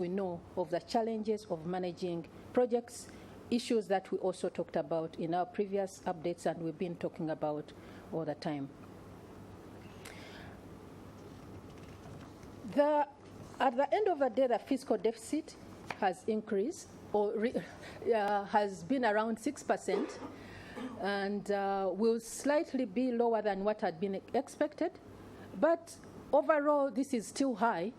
we know of the challenges of managing projects, issues that we also talked about in our previous updates and we've been talking about all the time. At the end of the day, the fiscal deficit has increased, or has been around 6%, and will slightly be lower than what had been expected. But overall, this is still high,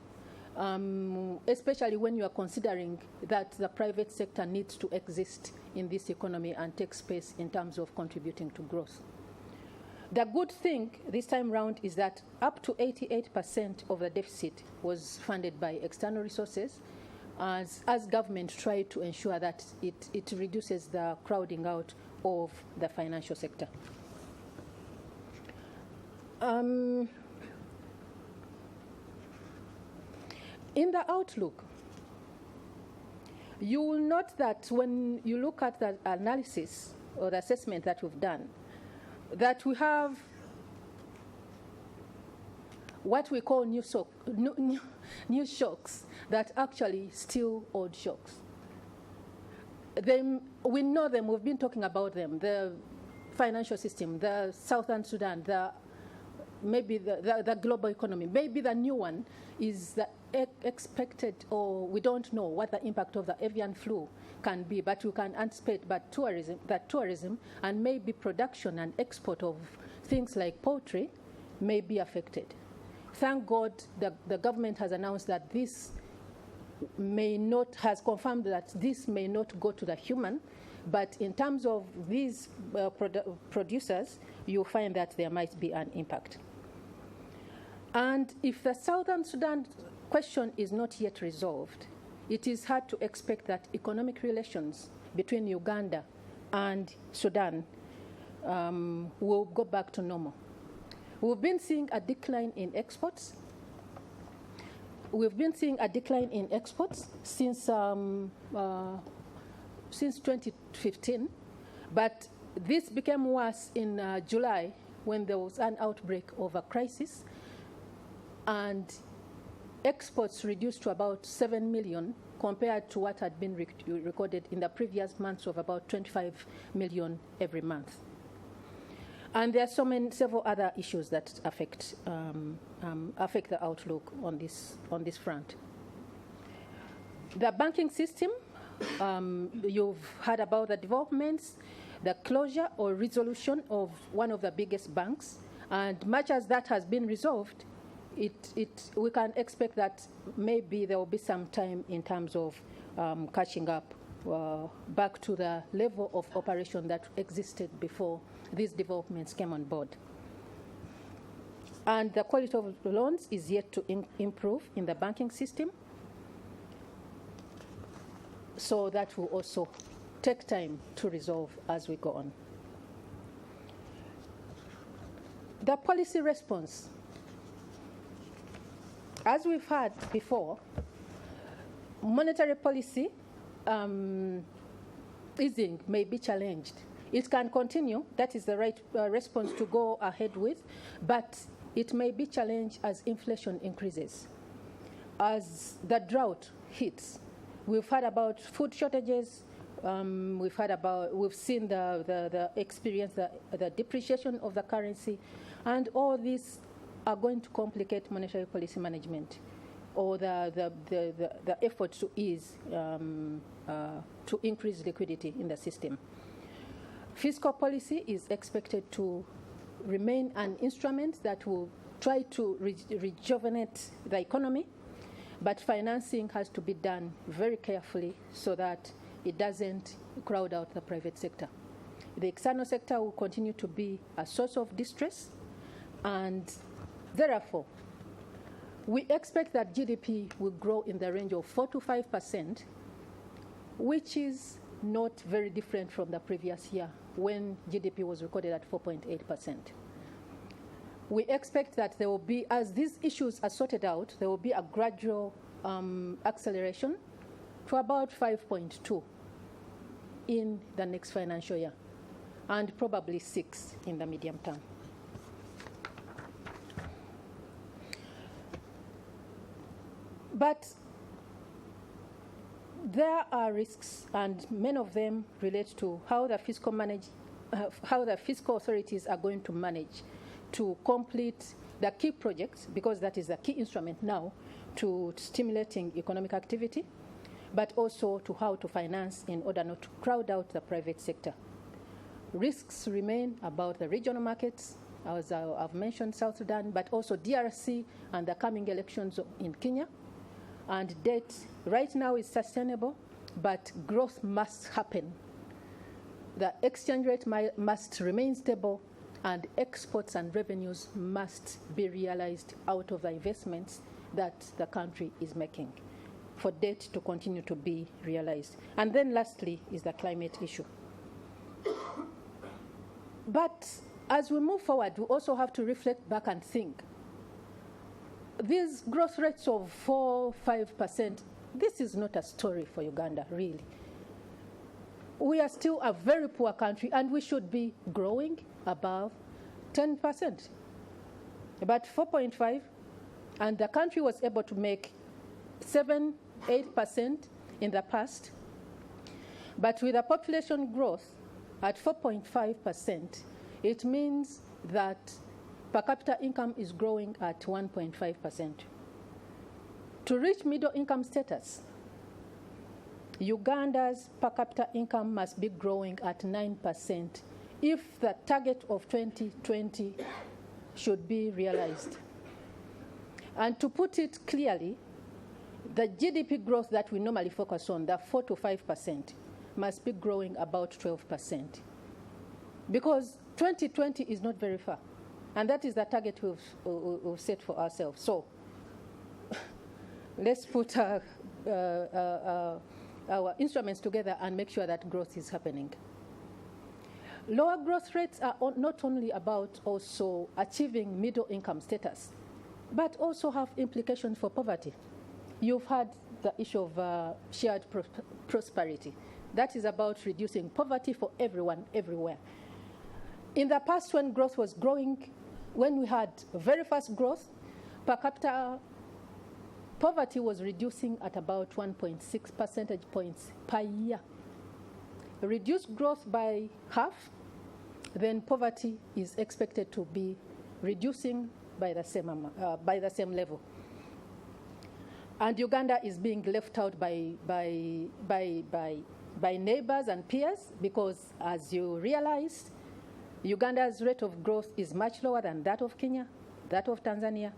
especially when you are considering that the private sector needs to exist in this economy and take space in terms of contributing to growth. The good thing this time round is that up to 88% of the deficit was funded by external resources, as government tried to ensure that it reduces the crowding out of the financial sector. In the outlook, you will note that when you look at the analysis or the assessment that we've done, that we have what we call new shocks that actually still old shocks. We know them, we've been talking about them, the financial system, the Southern Sudan, maybe the global economy. Maybe the new one is the expected, or we don't know what the impact of the avian flu can be, but we can anticipate that tourism and maybe production and export of things like poultry may be affected. Thank God the government has announced that this has confirmed that this may not go to the human, but in terms of these producers, you'll find that there might be an impact. And if the Southern Sudan question is not yet resolved, it is hard to expect that economic relations between Uganda and Sudan will go back to normal. We've been seeing a decline in exports. We've been seeing a decline in exports since 2015, but this became worse in July when there was an outbreak of a crisis, and exports reduced to about 7 million compared to what had been recorded in the previous months of about 25 million every month. And there are several other issues that affect the outlook on this front. The banking system, you've heard about the developments, the closure or resolution of one of the biggest banks, and much as that has been resolved, we can expect that maybe there will be some time in terms of catching up back to the level of operation that existed before these developments came on board. And the quality of loans is yet to improve in the banking system, so that will also take time to resolve as we go on. The policy response. As we've heard before, monetary policy easing may be challenged. It can continue, that is the right response to go ahead with, but it may be challenged as inflation increases, as the drought hits. We've heard about food shortages, we've seen the depreciation of the currency, and all these are going to complicate monetary policy management, or the effort to ease, to increase liquidity in the system. Fiscal policy is expected to remain an instrument that will try to rejuvenate the economy, but financing has to be done very carefully so that it doesn't crowd out the private sector. The external sector will continue to be a source of distress, and therefore, we expect that GDP will grow in the range of 4 to 5%, which is not very different from the previous year when GDP was recorded at 4.8%. We expect that there will be, as these issues are sorted out, there will be a gradual acceleration to about 5.2 in the next financial year, and probably 6 in the medium term. But There are risks, and many of them relate to how the fiscal authorities are going to manage to complete the key projects, because that is the key instrument now to stimulating economic activity, but also to how to finance in order not to crowd out the private sector. Risks remain about the regional markets, as I've mentioned, South Sudan, but also DRC and the coming elections in Kenya. And debt right now is sustainable, but growth must happen. The exchange rate must remain stable, and exports and revenues must be realized out of the investments that the country is making for debt to continue to be realized. And then lastly is the climate issue. But as we move forward, we also have to reflect back and think. These growth rates of 4-5%, this is not a story for Uganda, really. We are still a very poor country, and we should be growing above 10%. But 4.5, and the country was able to make 7-8% in the past. But with a population growth at 4.5%, it means that per capita income is growing at 1.5%. To reach middle income status, Uganda's per capita income must be growing at 9% if the target of 2020 should be realized. And to put it clearly, the GDP growth that we normally focus on, the 4 to 5%, must be growing about 12%. Because 2020 is not very far. And that is the target we've set for ourselves. So let's put our instruments together and make sure that growth is happening. Lower growth rates are not only about also achieving middle income status, but also have implications for poverty. You've had the issue of shared prosperity. That is about reducing poverty for everyone, everywhere. In the past, when growth was growing, when we had very fast growth, per capita poverty was reducing at about 1.6 percentage points per year. Reduced growth by half, then poverty is expected to be reducing by the same level. And Uganda is being left out by neighbors and peers because, as you realized, Uganda's rate of growth is much lower than that of Kenya, that of Tanzania,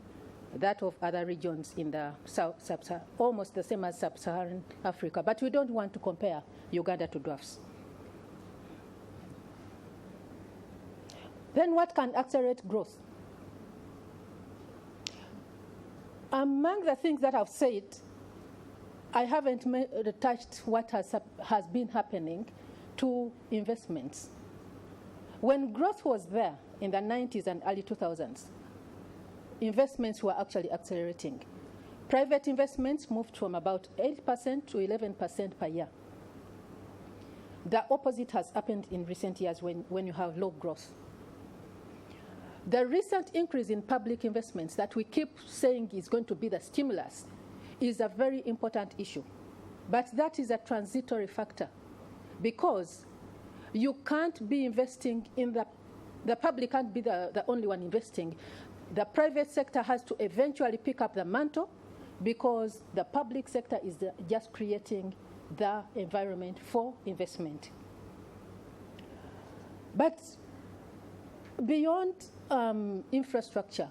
that of other regions in the almost the same as sub-Saharan Africa. But we don't want to compare Uganda to dwarfs. Then what can accelerate growth? Among the things that I've said, I haven't touched what has been happening to investments. When growth was there in the 90s and early 2000s, investments were actually accelerating. Private investments moved from about 8% to 11% per year. The opposite has happened in recent years when you have low growth. The recent increase in public investments that we keep saying is going to be the stimulus is a very important issue. But that is a transitory factor because you can't be investing in the public can't be the only one investing. The private sector has to eventually pick up the mantle because the public sector is just creating the environment for investment. But beyond infrastructure,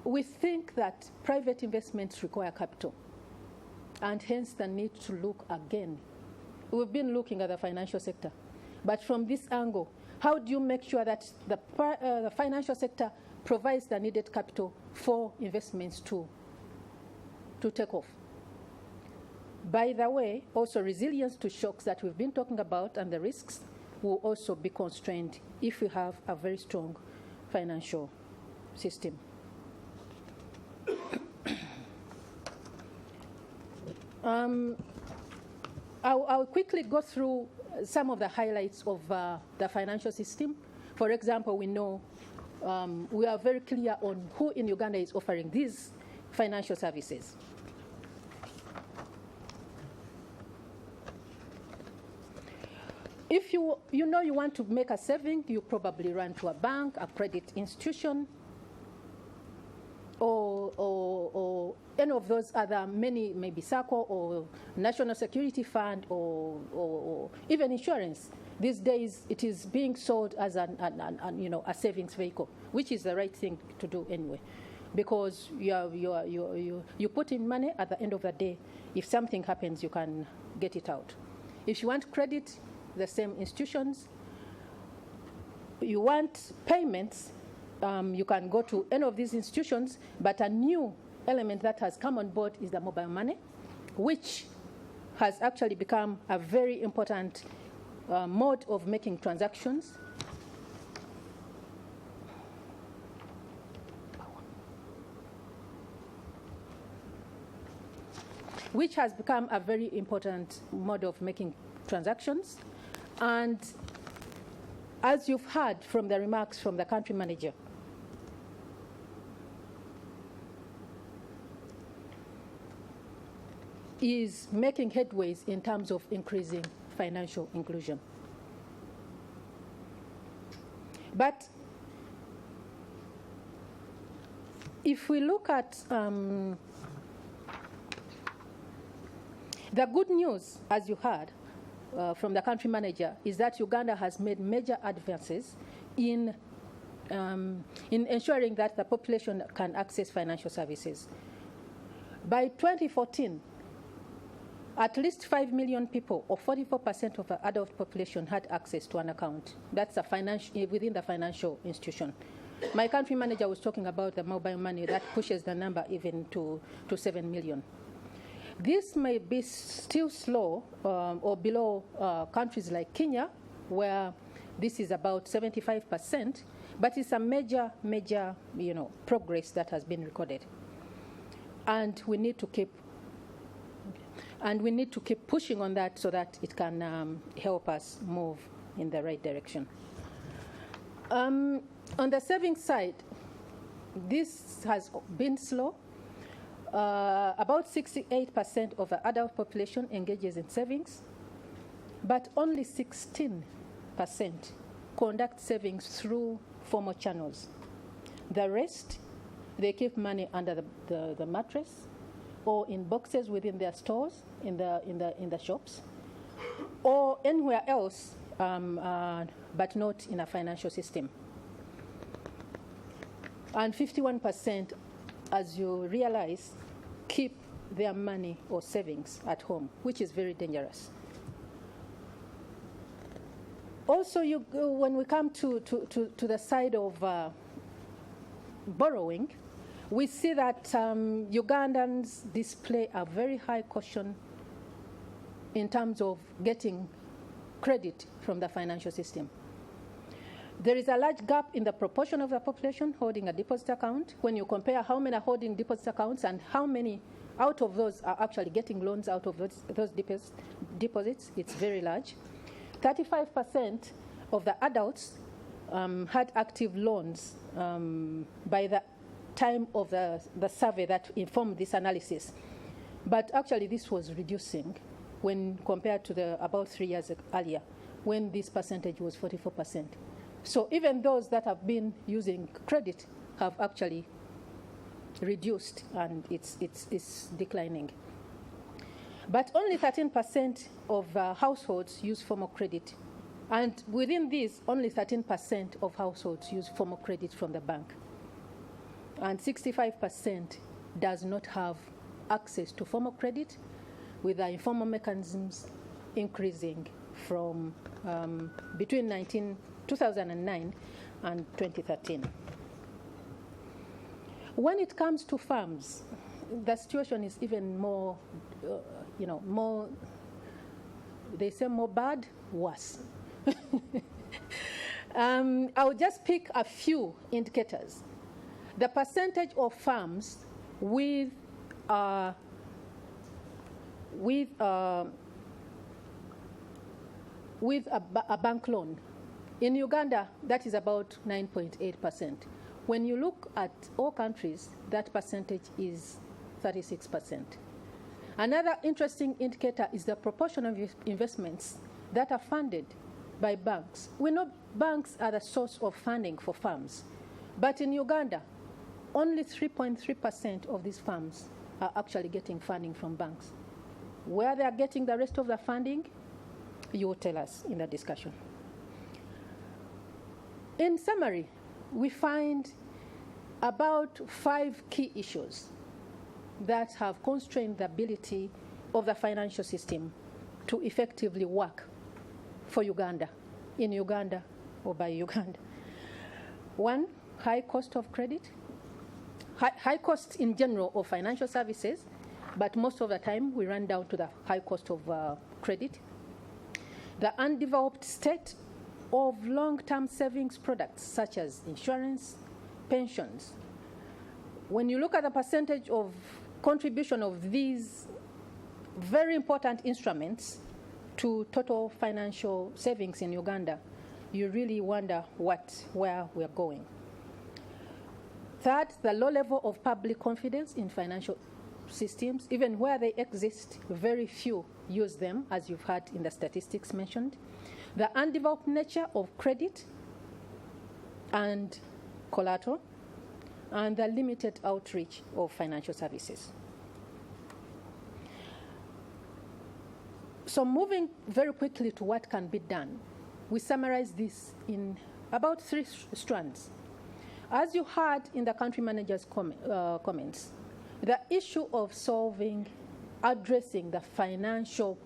we think that private investments require capital, and hence the need to look again. We've been looking at the financial sector, but from this angle, how do you make sure that the financial sector provides the needed capital for investments to take off? By the way, also resilience to shocks that we've been talking about and the risks will also be constrained if we have a very strong financial system. I'll quickly go through some of the highlights of the financial system. For example, we know we are very clear on who in Uganda is offering these financial services. If you know you want to make a saving, you probably run to a bank, a credit institution, or any of those other many, maybe SACCO or National Security Fund or even insurance. These days, it is being sold as a savings vehicle, which is the right thing to do anyway, because you put in money. At the end of the day, if something happens, you can get it out. If you want credit, the same institutions. You want payments, you can go to any of these institutions, but a new element that has come on board is the mobile money, which has actually become a very important mode of making transactions. Which has become a very important mode of making transactions. And as you've heard from the remarks from the country manager, is making headways in terms of increasing financial inclusion. But if we look at the good news, as you heard from the country manager, is that Uganda has made major advances in ensuring that the population can access financial services. By 2014, at least 5 million people, or 44% of the adult population, had access to an account. That's within the financial institution. My country manager was talking about the mobile money that pushes the number even to 7 million. This may be still slow or below countries like Kenya, where this is about 75%, but it's a major progress that has been recorded. And we need to keep pushing on that so that it can help us move in the right direction. On the savings side, this has been slow. About 68% of the adult population engages in savings, but only 16% conduct savings through formal channels. The rest, they keep money under the mattress or in boxes within their stores, in the shops, or anywhere else, but not in a financial system. And 51%, as you realize, keep their money or savings at home, which is very dangerous. Also, when we come to the side of borrowing, we see that Ugandans display a very high caution in terms of getting credit from the financial system. There is a large gap in the proportion of the population holding a deposit account. When you compare how many are holding deposit accounts and how many out of those are actually getting loans out of those deposits, it's very large. 35% of the adults had active loans by the time of the survey that informed this analysis. But actually this was reducing when compared to about 3 years earlier, when this percentage was 44%. So even those that have been using credit have actually reduced, and it's declining. But only 13% of households use formal credit. And within these, only 13% of households use formal credit from the bank. And 65% does not have access to formal credit, with the informal mechanisms increasing from between 2009 and 2013. When it comes to farms, the situation is even more, they say more bad, worse. I'll just pick a few indicators. The percentage of farms with a bank loan. In Uganda, that is about 9.8%. When you look at all countries, that percentage is 36%. Another interesting indicator is the proportion of investments that are funded by banks. We know banks are the source of funding for farms. But in Uganda, only 3.3% of these farms are actually getting funding from banks. Where they are getting the rest of the funding, you will tell us in the discussion. In summary, we find about 5 key issues that have constrained the ability of the financial system to effectively work for Uganda, in Uganda or by Uganda. 1, high cost of credit, high cost in general of financial services, but most of the time we run down to the high cost of credit. The undeveloped state of long-term savings products such as insurance, pensions. When you look at the percentage of contribution of these very important instruments to total financial savings in Uganda, you really wonder where we're going. 3rd, the low level of public confidence in financial systems. Even where they exist, very few use them, as you've heard in the statistics mentioned. The undeveloped nature of credit and collateral, and the limited outreach of financial services. So moving very quickly to what can be done, we summarize this in about 3 strands. As you heard in the country manager's comments, the issue of addressing the financial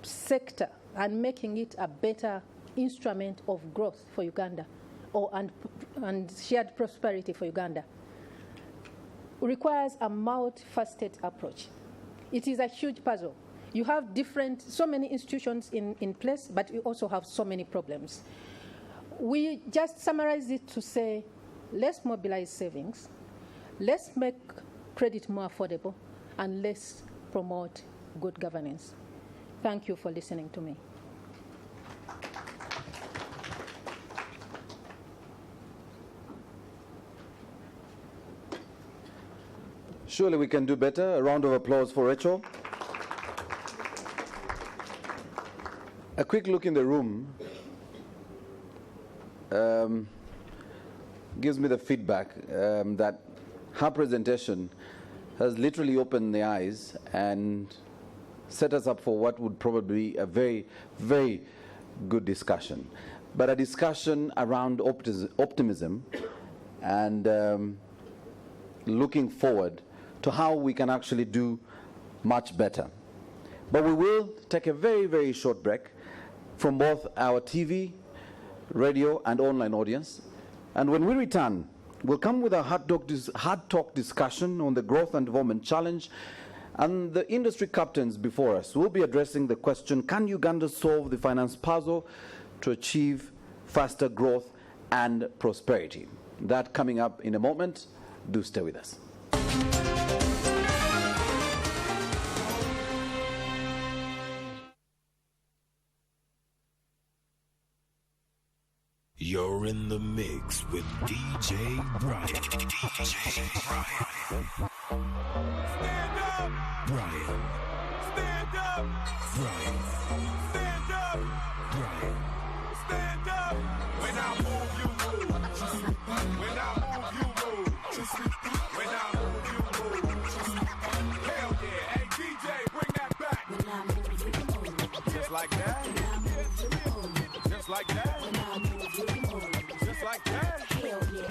sector and making it a better instrument of growth for Uganda and shared prosperity for Uganda requires a multifaceted approach. It is a huge puzzle. You have so many institutions in place, but you also have so many problems. We just summarize it to say, let's mobilize savings, let's make credit more affordable, and let's promote good governance. Thank you for listening to me. Surely we can do better. A round of applause for Rachel. A quick look in the room gives me the feedback that her presentation has literally opened the eyes and set us up for what would probably be a very, very good discussion. But a discussion around optimism and looking forward to how we can actually do much better. But we will take a very, very short break from both our TV, radio, and online audience. And when we return, we'll come with a hard talk discussion on the growth and development challenge. And the industry captains before us will be addressing the question, can Uganda solve the finance puzzle to achieve faster growth and prosperity? That coming up in a moment. Do stay with us. You're in the mix with DJ Brian. DJ Brian. Stand up. Brian. Stand up. Brian. Stand up. Brian. Stand up. When I move, you move. When I move, you move. When I move, you move. Hell yeah. Hey, DJ, bring that back. When I move, you move. Just like that. Just like that. Just like that. Hell yeah.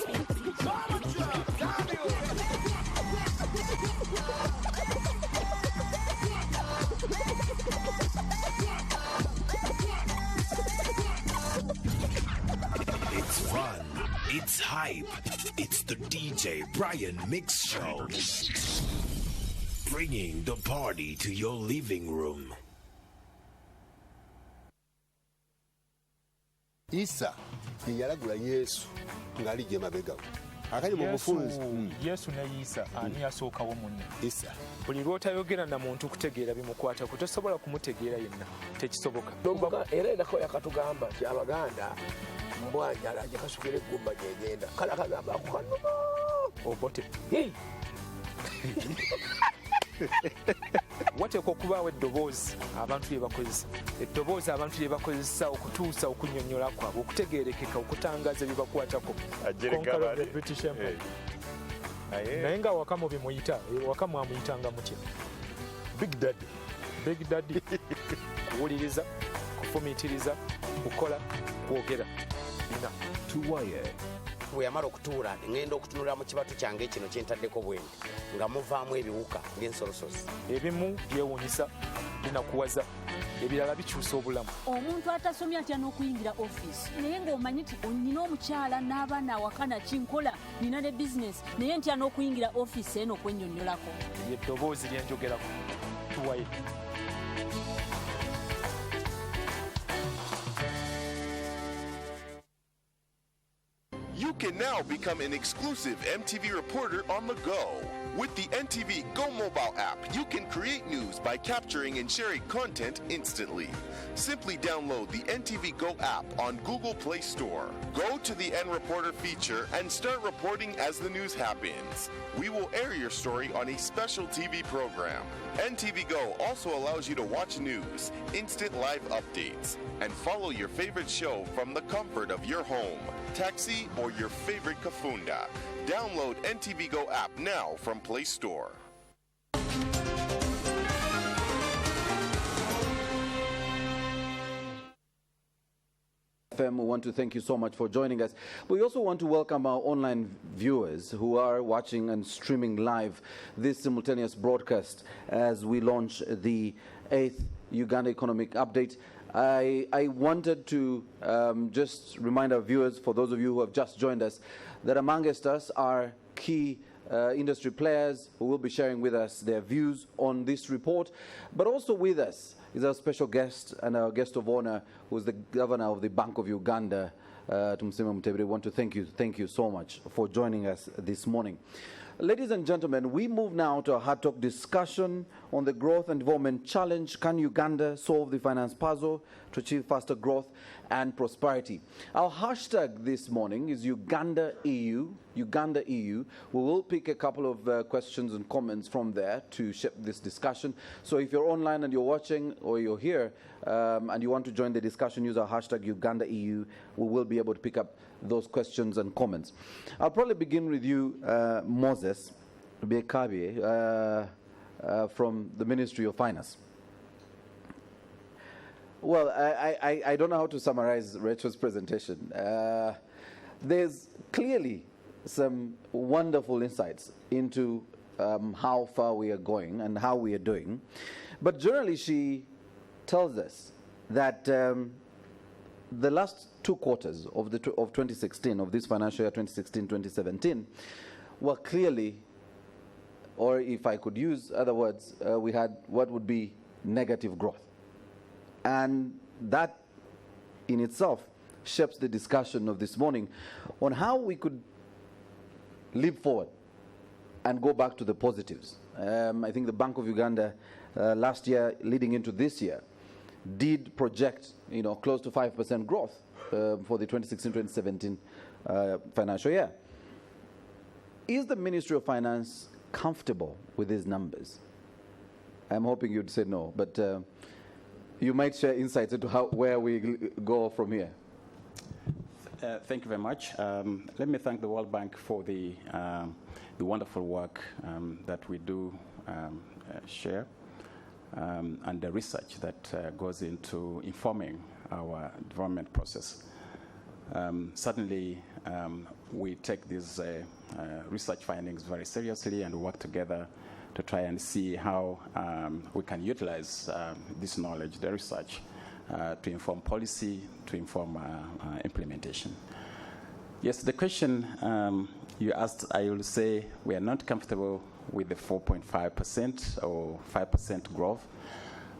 It's fun. It's hype. It's the DJ Brian Mix Show. Bringing the party to your living room. Isa yalagula Yesu ng'alijja mabegawo akali mu bufunzi Yesu ne Isa ani yasookawo munne Isa buli lw'otayogera na muntu kutegeera bimukwata kutosobola kumutegeera yenna tekisoboka era erako yakatugamba nti Abaganda mbwanyala ajja kasukira eggumba gyegenda kale akagamba ako kano obote wateekwa okubaawo eddoboozi abantu lye bakozesa eddoboozi abantu lye bakozesa okutuusa okunnyonnyola kwabwe okutegeerekeka okutangaaza bye bakwatako Conqueror of the British Empire. Naye nga waka mubimuyita waka mwamuyitanga mutya Big Daddy kuwuliriza kufumiitiriza kukola kwogera bina Tuwaye. bwe yamala okutuula ngenda okutunula mu kibatu kyange kino kyentaddeko bwendi nga muvaamu ebiwuka ng'ensolosozi ebimu byewuunyisa binakuwaza ebirala bikyusa obulamu. Omuntu atasomye atya n'okuyingira ofiisi naye ng'omanyi nti onnina omukyala n'abaana awaka nakinkola nina ne bizinesi naye ntya n'okuyingira ofiisi eno okwennyonnyolako. Eddoboozi lye njogerako Tuwaye. You can now become an exclusive MTV reporter on the go. With the NTV Go mobile app, you can create news by capturing and sharing content instantly. Simply download the NTV Go app on Google Play Store. Go to the N Reporter feature and start reporting as the news happens. We will air your story on a special TV program. NTV Go also allows you to watch news, instant live updates, and follow your favorite show from the comfort of your home, taxi, or your favorite kafunda. Download NTV Go app now from Play Store. We want to thank you so much for joining us. We also want to welcome our online viewers who are watching and streaming live this simultaneous broadcast as we launch the 8th Uganda Economic Update. I wanted to just remind our viewers, for those of you who have just joined us, that amongst us are key industry players who will be sharing with us their views on this report, but also with us is our special guest and our guest of honor, who is the governor of the Bank of Uganda, Tumsima Mutebere. I want to thank you so much for joining us this morning. Ladies and gentlemen, we move now to a hard talk discussion on the growth and development challenge. Can Uganda solve the finance puzzle to achieve faster growth and prosperity? Our hashtag this morning is UgandaEU. UgandaEU. We will pick a couple of questions and comments from there to shape this discussion. So if you're online and you're watching or you're here and you want to join the discussion, use our hashtag UgandaEU. We will be able to pick up those questions and comments. I'll probably begin with you, Moses Biekabi, from the Ministry of Finance. Well, I don't know how to summarize Rachel's presentation. There's clearly some wonderful insights into how far we are going and how we are doing. But generally, she tells us that the last 2 quarters of 2016, of this financial year 2016-2017, were clearly, or if I could use other words, we had what would be negative growth. And that in itself shapes the discussion of this morning on how we could leap forward and go back to the positives. I think the Bank of Uganda last year leading into this year did project, close to 5% growth for the 2016-2017 financial year. Is the Ministry of Finance comfortable with these numbers? I'm hoping you'd say no, but you might share insights into where we go from here. Thank you very much. Let me thank the World Bank for the wonderful work that we do share and the research that goes into informing our development process. Certainly, we take these research findings very seriously and work together to try and see how we can utilize this knowledge, the research, to inform policy, to inform implementation. Yes, the question you asked, I will say we are not comfortable with the 4.5% or 5% growth.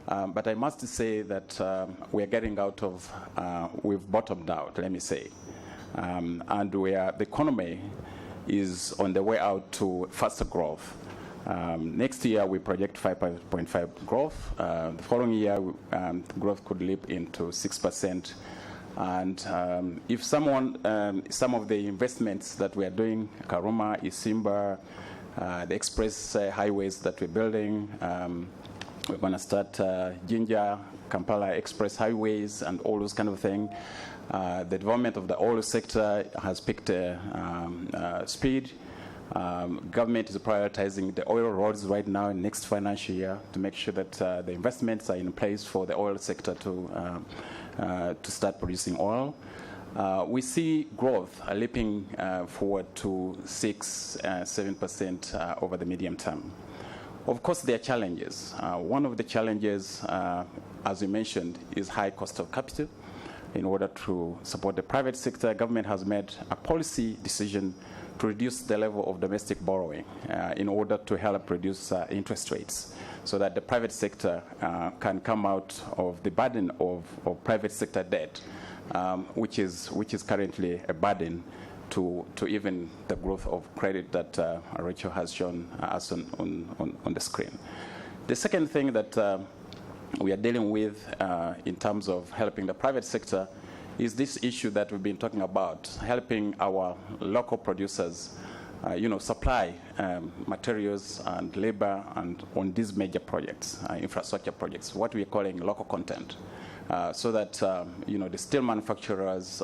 But I must say that we are getting out of, we've bottomed out, let me say. And the economy is on the way out to faster growth. Next year, we project 5.5 growth. The following year, growth could leap into 6%. And if some of the investments that we are doing, Karuma, Isimba, the express highways that we're building. We're going to start Jinja, Kampala express highways and all those kind of things. The development of the oil sector has picked speed. Government is prioritizing the oil roads right now in next financial year to make sure that the investments are in place for the oil sector to start producing oil. We see growth leaping forward to 6-7% over the medium term. Of course, there are challenges. One of the challenges, as you mentioned, is high cost of capital. In order to support the private sector, government has made a policy decision to reduce the level of domestic borrowing in order to help reduce interest rates so that the private sector can come out of the burden of private sector debt, which is currently a burden to even the growth of credit that Rachel has shown us on the screen. The second thing that we are dealing with in terms of helping the private sector is this issue that we've been talking about, helping our local producers, supply materials and labor and on these major projects, infrastructure projects, what we're calling local content, so that the steel manufacturers,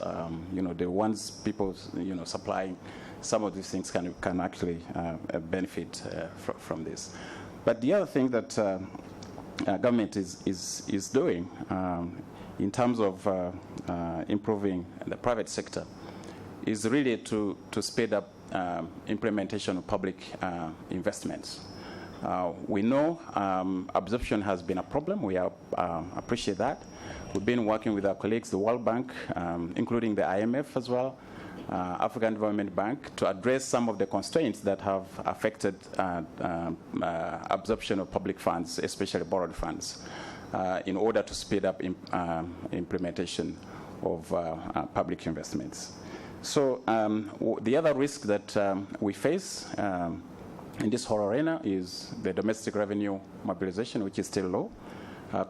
the ones people supplying some of these things can actually benefit from this. But the other thing that government is doing in terms of improving the private sector is really to speed up implementation of public investments. We know absorption has been a problem. We appreciate that. We've been working with our colleagues, the World Bank, including the IMF as well, African Development Bank, to address some of the constraints that have affected absorption of public funds, especially borrowed funds, in order to speed up implementation of public investments. So the other risk that we face in this whole arena is the domestic revenue mobilization, which is still low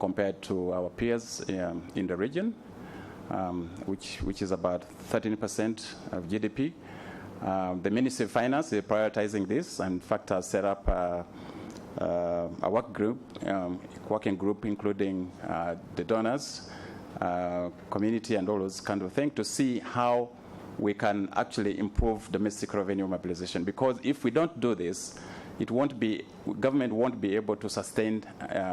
compared to our peers in the region, which is about 13% of GDP. The Ministry of Finance is prioritizing this, and in fact has set up a working group, including the donors, community, and all those kind of things, to see how we can actually improve domestic revenue mobilization. Because if we don't do this, government won't be able to sustain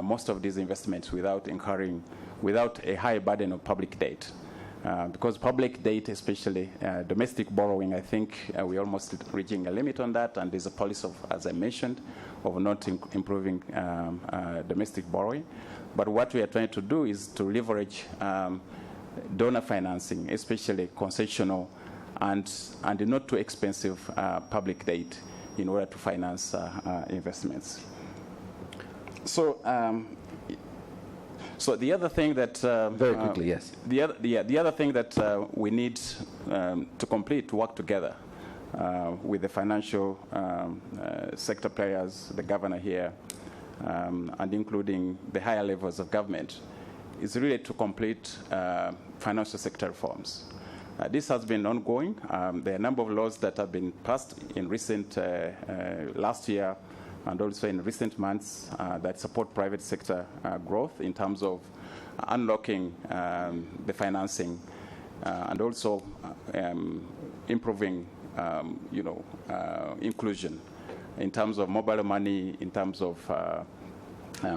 most of these investments without a high burden of public debt. Because public debt, especially domestic borrowing, I think we're almost reaching a limit on that, and there's a policy of, as I mentioned, of not improving domestic borrowing. But what we are trying to do is to leverage donor financing, especially concessional and not too expensive public debt, in order to finance investments. So the other thing that very quickly, yes. The other thing that we need to work together with the financial sector players, the governor here, and including the higher levels of government, is really to complete financial sector reforms. This has been ongoing. There are a number of laws that have been passed in recent last year and also in recent months that support private sector growth in terms of unlocking the financing and also improving, inclusion in terms of mobile money, in terms of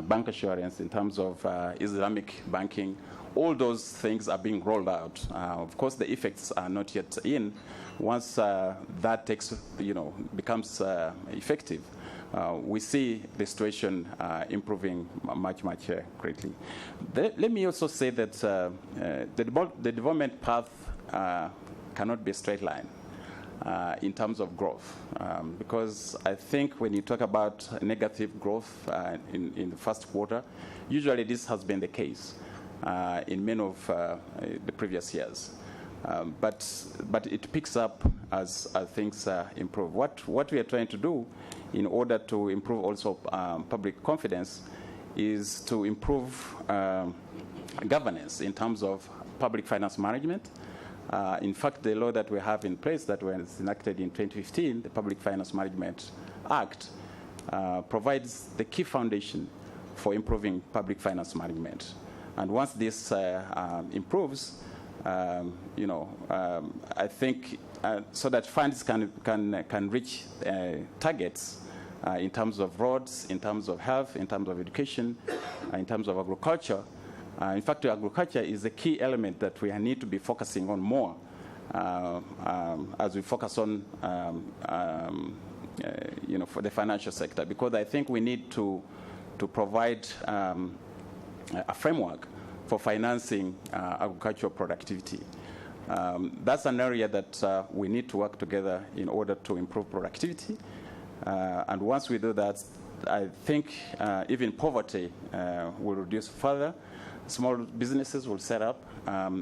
bank assurance, in terms of Islamic banking. All those things are being rolled out. Of course, the effects are not yet in. Once that becomes effective, we see the situation improving much greatly. Let me also say that the development path cannot be a straight line in terms of growth, because I think when you talk about negative growth in the first quarter, usually this has been the case in many of the previous years. But it picks up as things improve. What we are trying to do in order to improve also public confidence is to improve governance in terms of public finance management, In fact, the law that we have in place that was enacted in 2015, the Public Finance Management Act, provides the key foundation for improving public finance management. And once this improves, I think so that funds can reach targets in terms of roads, in terms of health, in terms of education, in terms of agriculture. In fact, agriculture is a key element that we need to be focusing on more as we focus on, for the financial sector, because I think we need to provide a framework for financing agricultural productivity. That's an area that we need to work together in order to improve productivity. And once we do that, I think even poverty will reduce further. Small businesses will set up,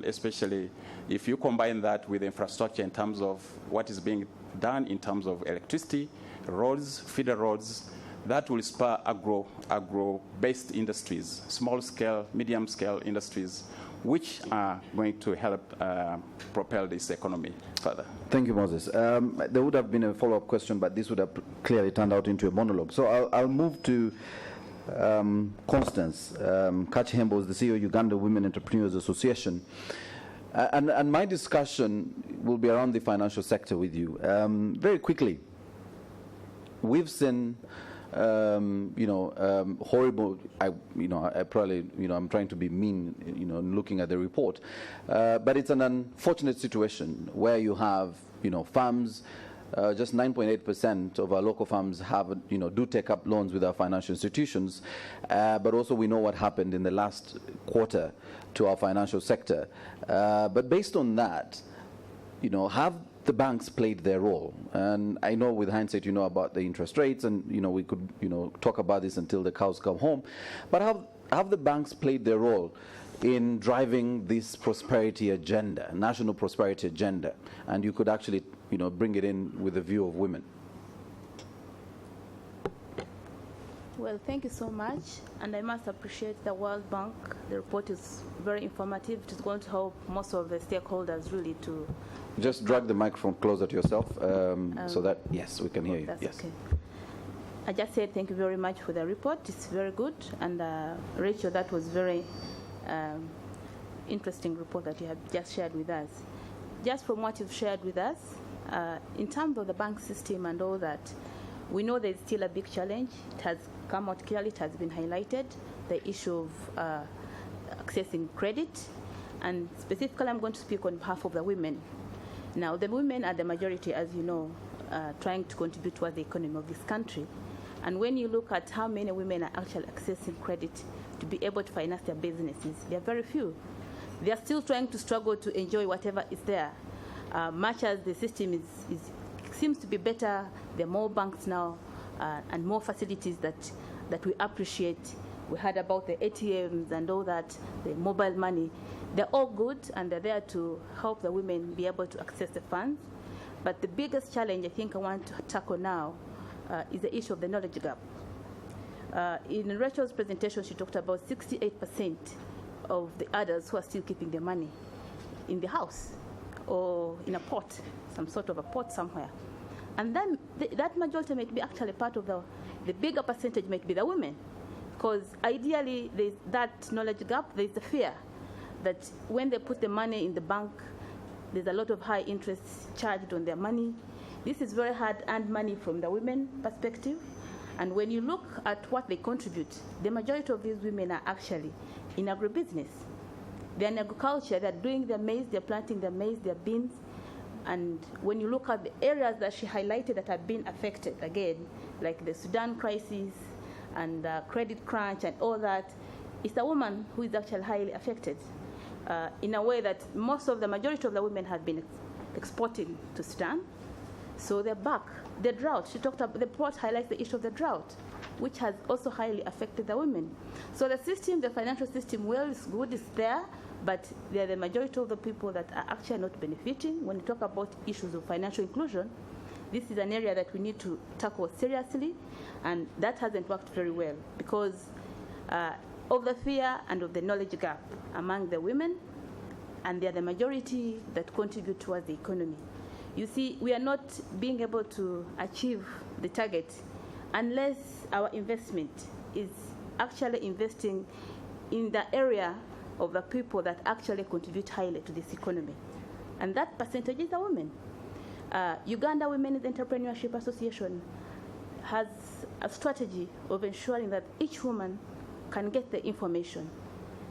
especially if you combine that with infrastructure in terms of what is being done in terms of electricity, roads, feeder roads. That will spur agro-based industries, small-scale, medium-scale industries, which are going to help propel this economy further. Thank you, Moses. There would have been a follow-up question, but this would have clearly turned out into a monologue. So I'll move to Constance Kachihembo is the CEO of Uganda Women Entrepreneurs Association. And my discussion will be around the financial sector with you. Very quickly, we've seen horrible, I probably, I'm trying to be mean, looking at the report. But it's an unfortunate situation where you have, farms, just 9.8% of our local farms have, do take up loans with our financial institutions. But also we know what happened in the last quarter to our financial sector. But based on that, have the banks played their role? And I know with hindsight, about the interest rates, and we could talk about this until the cows come home. But have the banks played their role in driving this prosperity agenda, national prosperity agenda? And you could actually bring it in with the view of women. Well, thank you so much, and I must appreciate the World Bank. The report is very informative. It is going to help most of the stakeholders really to... Just drag the microphone closer to yourself so that, yes, we can hear you. That's yes. Okay. I just said thank you very much for the report. It's very good. And Rachel, that was very interesting report that you have just shared with us. Just from what you've shared with us, in terms of the bank system and all that, we know there's still a big challenge. It has come out clearly, it has been highlighted, the issue of accessing credit. And specifically, I'm going to speak on behalf of the women. Now, the women are the majority, as you know, trying to contribute towards the economy of this country. And when you look at how many women are actually accessing credit to be able to finance their businesses, there are very few. They are still trying to struggle to enjoy whatever is there. Much as the system seems to be better, there are more banks now and more facilities that we appreciate. We heard about the ATMs and all that, the mobile money. They're all good, and they're there to help the women be able to access the funds. But the biggest challenge I think I want to tackle now is the issue of the knowledge gap. In Rachel's presentation, she talked about 68% of the adults who are still keeping their money in the house or in a pot, some sort of a pot somewhere. And then that majority might be actually part of the bigger percentage might be the women. Because ideally, there's that knowledge gap, there's the fear that when they put the money in the bank, there's a lot of high interest charged on their money. This is very hard-earned money from the women perspective. And when you look at what they contribute, the majority of these women are actually in agribusiness. They're in agriculture, they're doing their maize, they're planting their maize, their beans. And when you look at the areas that she highlighted that have been affected, again, like the Sudan crisis and credit crunch and all that, it's the woman who is actually highly affected in a way that the majority of the women have been exporting to Sudan. So they're back. The drought, she talked about, the report highlights the issue of the drought, which has also highly affected the women. So the system, the financial system, well, it's good, it's there, but they're the majority of the people that are actually not benefiting. When you talk about issues of financial inclusion, this is an area that we need to tackle seriously, and that hasn't worked very well because of the fear and of the knowledge gap among the women. and they are the majority that contribute towards the economy. You see, we are not being able to achieve the target unless our investment is actually investing in the area of the people that actually contribute highly to this economy. And that percentage is the women. Uganda Women's Entrepreneurship Association has a strategy of ensuring that each woman can get the information,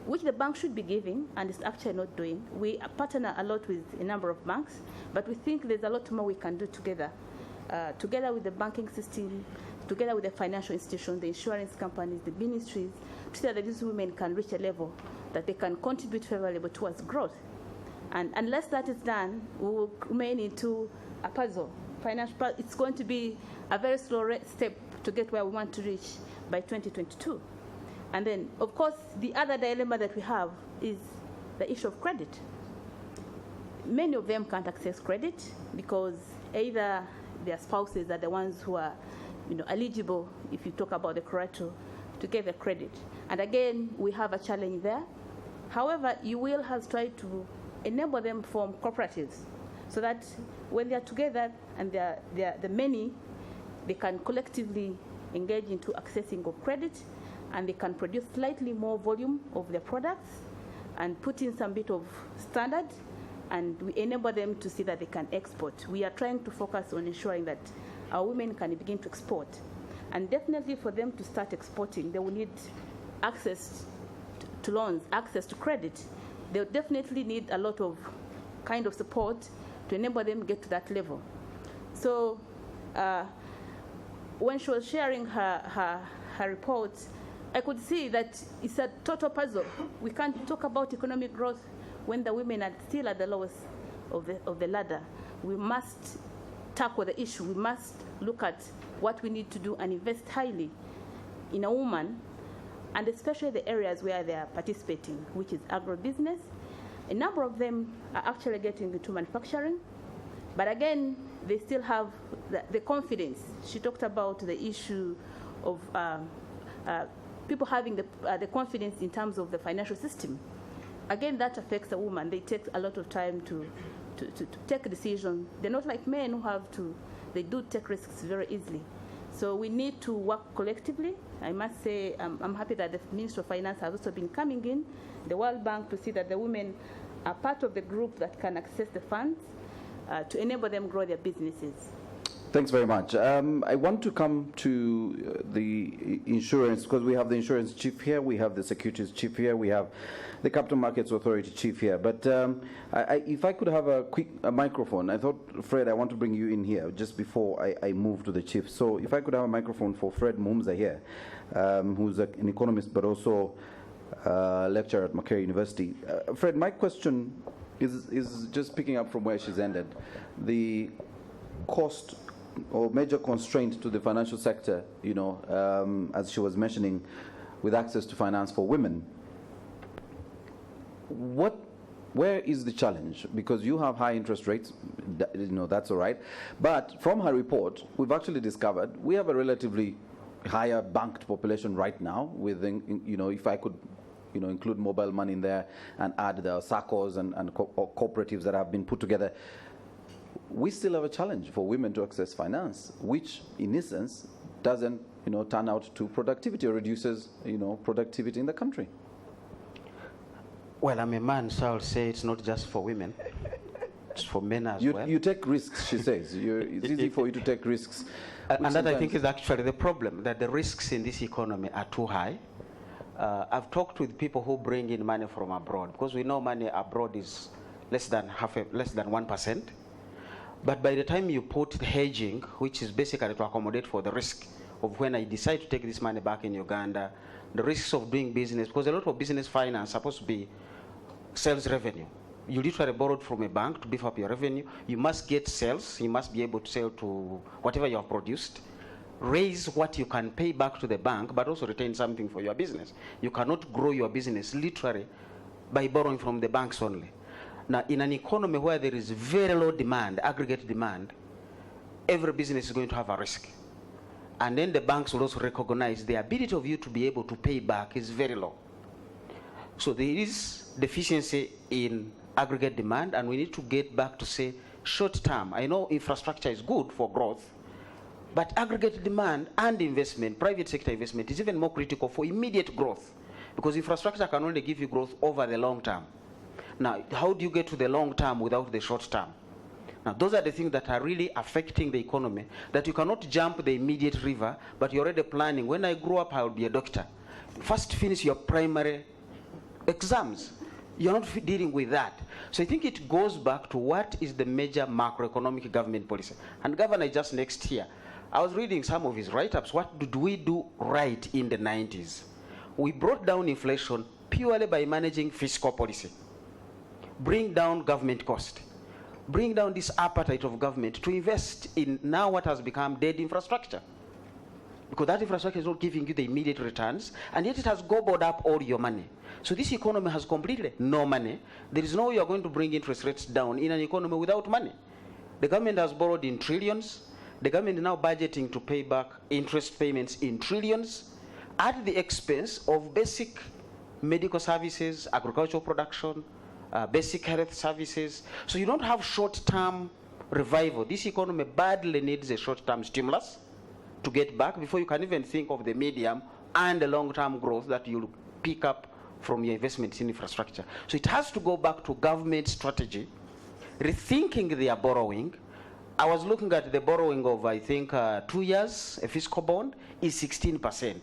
which the bank should be giving and is actually not doing. We partner a lot with a number of banks, but we think there's a lot more we can do together, together with the banking system, together with the financial institutions, the insurance companies, the ministries, to say that these women can reach a level that they can contribute favorably towards growth. And unless that is done, we will remain into a puzzle. It's going to be a very slow step to get where we want to reach by 2022. And then, of course, the other dilemma that we have is the issue of credit. Many of them can't access credit because either their spouses are the ones who are, eligible, if you talk about the collateral, to get the credit. And again, we have a challenge there. However, UWIL has tried to enable them form cooperatives so that when they are together and the many, they can collectively engage into accessing of credit, and they can produce slightly more volume of their products and put in some bit of standard, and we enable them to see that they can export. We are trying to focus on ensuring that our women can begin to export. And definitely for them to start exporting, they will need access to loans, access to credit. They'll definitely need a lot of kind of support to enable them to get to that level. So when she was sharing her report, I could see that it's a total puzzle. We can't talk about economic growth when the women are still at the lowest of the ladder. We must tackle the issue. We must look at what we need to do and invest highly in a woman, and especially the areas where they are participating, which is agribusiness. A number of them are actually getting into manufacturing, but again, they still have the confidence. She talked about the issue of people having the confidence in terms of the financial system. Again, that affects a woman. They take a lot of time to take a decision. They're not like men who have to, they do take risks very easily. So we need to work collectively. I must say I'm happy that the Minister of Finance has also been coming in, the World Bank, to see that the women are part of the group that can access the funds to enable them grow their businesses. Thanks very much. I want to come to the insurance, because we have the insurance chief here, we have the securities chief here, we have the Capital Markets Authority chief here. But if I could have a quick microphone, I thought, Fred, I want to bring you in here just before I move to the chief. So if I could have a microphone for Fred Mumza here, who's an economist but also a lecturer at Makerere University. Fred, my question is just picking up from where she's ended. The cost or major constraint to the financial sector, as she was mentioning, with access to finance for women. Where is the challenge? Because you have high interest rates, that's all right. But from her report, we've actually discovered we have a relatively higher banked population right now. If I could, include mobile money in there and add the SACCOs and cooperatives that have been put together, we still have a challenge for women to access finance, which in essence doesn't, turn out to productivity or reduces, productivity in the country. Well, I'm a man, so I'll say it's not just for women. It's for men as well. You take risks, she says. It's easy for you to take risks. And that, I think, is actually the problem, that the risks in this economy are too high. I've talked with people who bring in money from abroad, because we know money abroad is less than 1%. But by the time you put hedging, which is basically to accommodate for the risk of when I decide to take this money back in Uganda, the risks of doing business, because a lot of business finance is supposed to be sales revenue. You literally borrowed from a bank to beef up your revenue. You must get sales. You must be able to sell to whatever you have produced, raise what you can pay back to the bank, but also retain something for your business. You cannot grow your business literally by borrowing from the banks only. Now, in an economy where there is very low demand, aggregate demand, every business is going to have a risk. And then the banks will also recognize the ability of you to be able to pay back is very low. So there is deficiency in aggregate demand, and we need to get back to say short term. I know infrastructure is good for growth, but aggregate demand and investment, private sector investment, is even more critical for immediate growth, because infrastructure can only give you growth over the long term. Now, how do you get to the long term without the short term? Now, those are the things that are really affecting the economy, that you cannot jump the immediate river, but you're already planning, when I grow up, I'll be a doctor. First finish your primary exams. You're not dealing with that. So I think it goes back to what is the major macroeconomic government policy. And Governor, just next year, I was reading some of his write-ups. What did we do right in the 90s? We brought down inflation purely by managing fiscal policy. Bring down government cost. Bring down this appetite of government to invest in now what has become dead infrastructure. Because that infrastructure is not giving you the immediate returns, and yet it has gobbled up all your money. So this economy has completely no money. There is no way you are going to bring interest rates down in an economy without money. The government has borrowed in trillions. The government is now budgeting to pay back interest payments in trillions at the expense of basic medical services, agricultural production, basic health services. So you don't have short-term revival. This economy badly needs a short-term stimulus to get back before you can even think of the medium and the long-term growth that you'll pick up from your investments in infrastructure. So it has to go back to government strategy, rethinking their borrowing. I was looking at the borrowing of, I think, 2 years, a fiscal bond is 16%.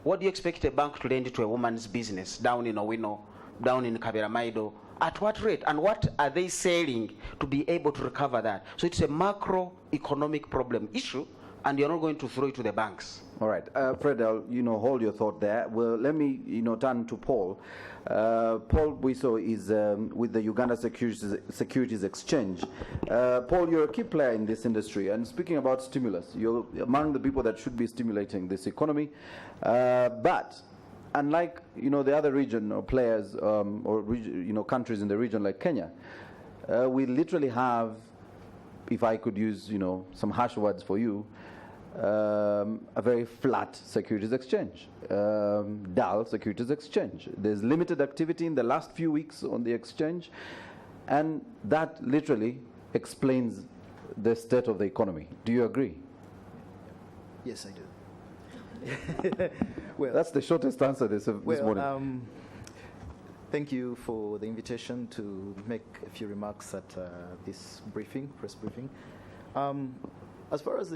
What do you expect a bank to lend to a woman's business down in Owino, down in Kaberamaido? At what rate? And what are they selling to be able to recover that? So it's a macroeconomic problem issue, and you're not going to throw it to the banks. All right, Fred, I'll hold your thought there. Well, let me turn to Paul. Paul Bwiso is with the Uganda Securities Exchange. Paul, you're a key player in this industry, and speaking about stimulus, you're among the people that should be stimulating this economy. But unlike the other region or players or countries in the region like Kenya, we literally have, if I could use some harsh words for you, a very flat securities exchange, dull securities exchange. There's limited activity in the last few weeks on the exchange, and that literally explains the state of the economy. Do you agree? Yes, I do. Well, that's the shortest answer this morning. Thank you for the invitation to make a few remarks at this press briefing. As far as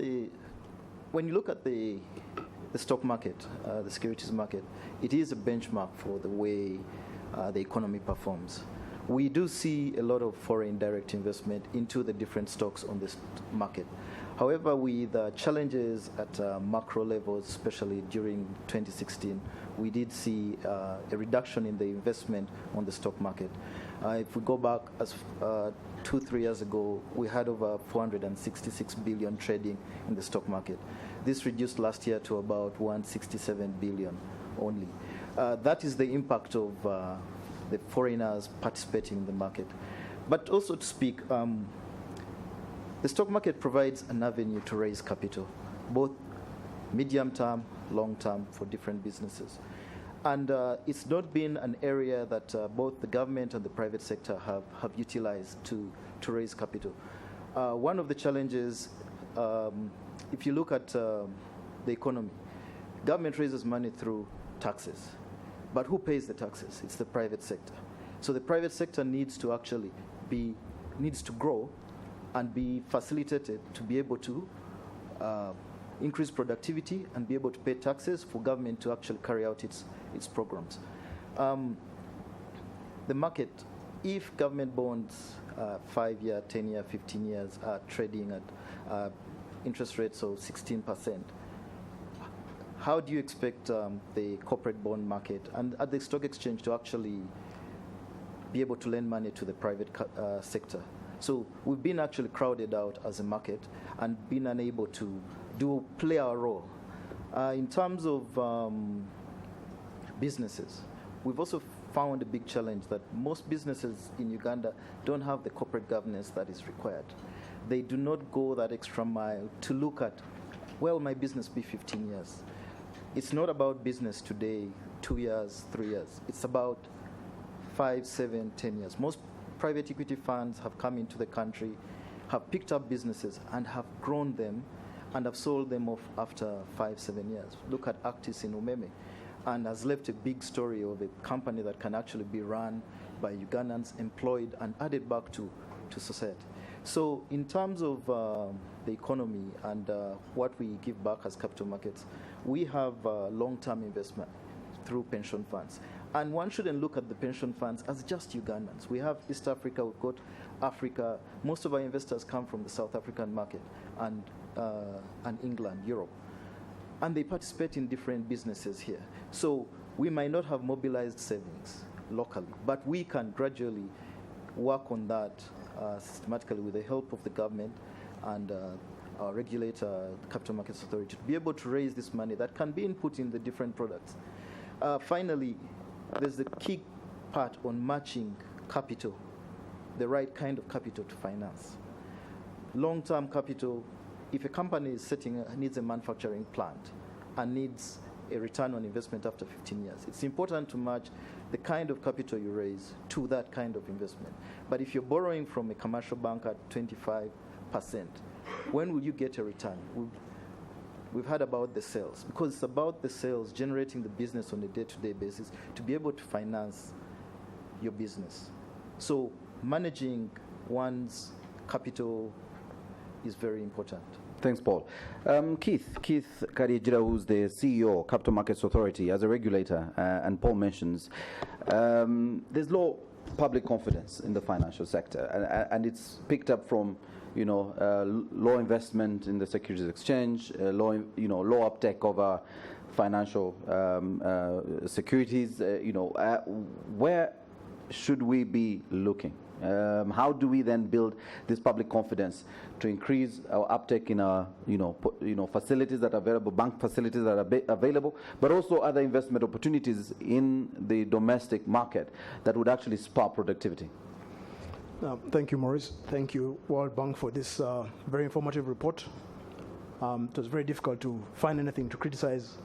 when you look at the stock market, the securities market, it is a benchmark for the way the economy performs. We do see a lot of foreign direct investment into the different stocks on this market. However, with challenges at macro levels, especially during 2016, we did see a reduction in the investment on the stock market. If we go back as 2-3 years ago, we had over 466 billion trading in the stock market. This reduced last year to about 167 billion only. That is the impact of the foreigners participating in the market. But also to speak, the stock market provides an avenue to raise capital, both medium term, long term, for different businesses. And it's not been an area that both the government and the private sector have utilized to raise capital. One of the challenges, if you look at the economy, government raises money through taxes. But who pays the taxes? It's the private sector. So the private sector needs to actually needs to grow and be facilitated to be able to increase productivity and be able to pay taxes for government to actually carry out its programs. The market, if government bonds, 5-year, 10-year, 15 years, are trading at interest rates of 16%, how do you expect the corporate bond market and at the stock exchange to actually be able to lend money to the private sector? So we've been actually crowded out as a market and been unable to play our role. In terms of businesses, we've also found a big challenge that most businesses in Uganda don't have the corporate governance that is required. They do not go that extra mile to look at, well, my business be 15 years. It's not about business today, 2 years, 3 years. It's about 5, 7, 10 years. Most private equity funds have come into the country, have picked up businesses and have grown them and have sold them off after 5-7 years. Look at Actis in Umeme, and has left a big story of a company that can actually be run by Ugandans, employed and added back to society. So in terms of the economy and what we give back as capital markets, we have long-term investment through pension funds. And one shouldn't look at the pension funds as just Ugandans. We have East Africa, we've got Africa. Most of our investors come from the South African market and England, Europe. And they participate in different businesses here. So we might not have mobilized savings locally, but we can gradually work on that systematically with the help of the government and our regulator, the Capital Markets Authority, to be able to raise this money that can be input in the different products. Finally, there's the key part on matching capital, the right kind of capital to finance. Long-term capital, if a company is needs a manufacturing plant and needs a return on investment after 15 years, it's important to match the kind of capital you raise to that kind of investment. But if you're borrowing from a commercial bank at 25%, when will you get a return? We've heard about the sales, because it's about the sales, generating the business on a day-to-day basis to be able to finance your business. So managing one's capital is very important. Thanks, Paul. Keith Kariejira, who's the CEO, Capital Markets Authority, as a regulator, and Paul mentions, there's low public confidence in the financial sector, and it's picked up from, low investment in the securities exchange, low uptake of financial securities. Where should we be looking? How do we then build this public confidence to increase our uptake in our, facilities that are available, bank facilities that are available, but also other investment opportunities in the domestic market that would actually spark productivity? Thank you, Maurice. Thank you, World Bank, for this very informative report. It was very difficult to find anything to criticize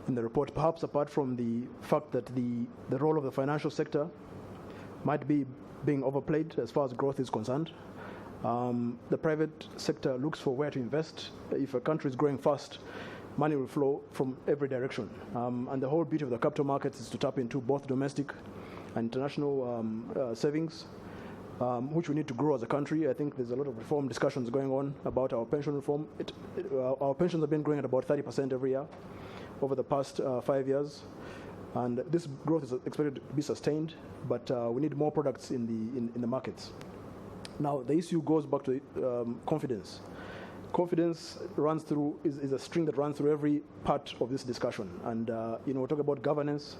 in the report, perhaps apart from the fact that the role of the financial sector might be being overplayed as far as growth is concerned. The private sector looks for where to invest. If a country is growing fast, money will flow from every direction. And the whole beauty of the capital markets is to tap into both domestic and international savings, which we need to grow as a country. I think there's a lot of reform discussions going on about our pension reform. Our pensions have been growing at about 30% every year over the past 5 years. And this growth is expected to be sustained, but we need more products in the markets. Now, the issue goes back to confidence. Confidence runs through is a string that runs through every part of this discussion. And we talk about governance.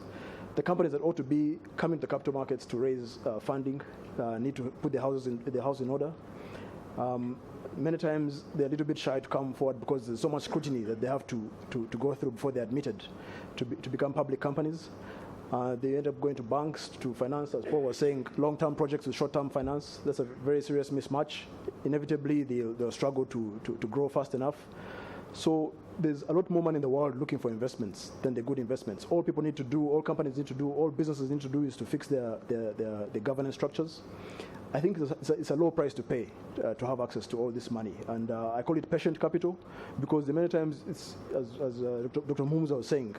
The companies that ought to be coming to capital markets to raise funding need to put their house in order. Many times they're a little bit shy to come forward because there's so much scrutiny that they have to go through before they're admitted to become public companies. They end up going to banks to finance, as Paul was saying, long-term projects with short-term finance. That's a very serious mismatch. Inevitably, they'll struggle to grow fast enough. So there's a lot more money in the world looking for investments than the good investments. All people need to do, all companies need to do, all businesses need to do is to fix their governance structures. I think it's a low price to pay to have access to all this money. And I call it patient capital, because many times, it's, as Dr. Mumza was saying,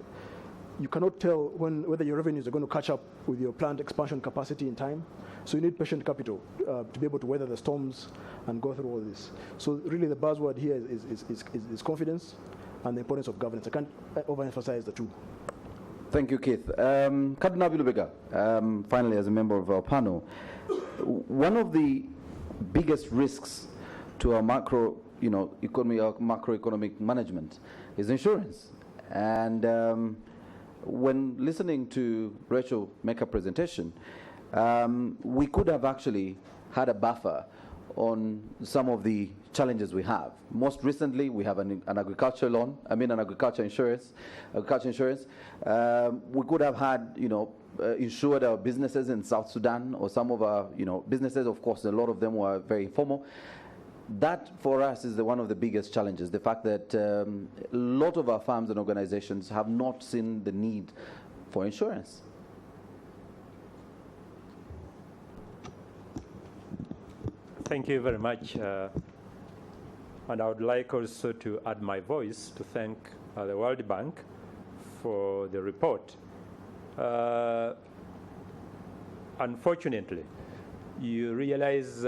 you cannot tell whether your revenues are going to catch up with your planned expansion capacity in time. So you need patient capital to be able to weather the storms and go through all this. So really the buzzword here is confidence and the importance of governance. I can't overemphasize the two. Thank you, Keith. Cardinal Bilubega, finally, as a member of our panel, one of the biggest risks to our macroeconomic management is insurance. And when listening to Rachel make a presentation, we could have actually had a buffer on some of the challenges we have. Most recently, we have an agriculture loan, agriculture insurance. We could have had, insured our businesses in South Sudan, or some of our, businesses. Of course, a lot of them were very informal. That, for us, is one of the biggest challenges, the fact that a lot of our firms and organizations have not seen the need for insurance. Thank you very much. And I would like also to add my voice to thank the World Bank for the report. Unfortunately, you realize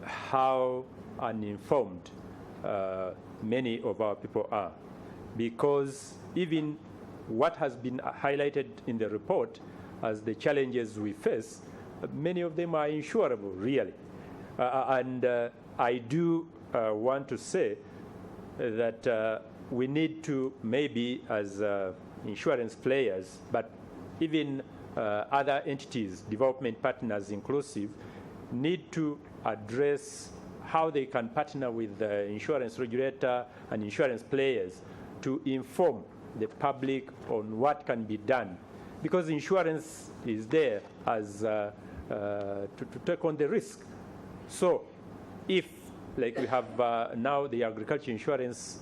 how uninformed many of our people are, because even what has been highlighted in the report as the challenges we face, many of them are insurable, really. And I do want to say that we need to, maybe as insurance players, but even other entities, development partners inclusive, need to address how they can partner with the insurance regulator and insurance players to inform the public on what can be done. Because insurance is there as to take on the risk. So if, like we have now the agriculture insurance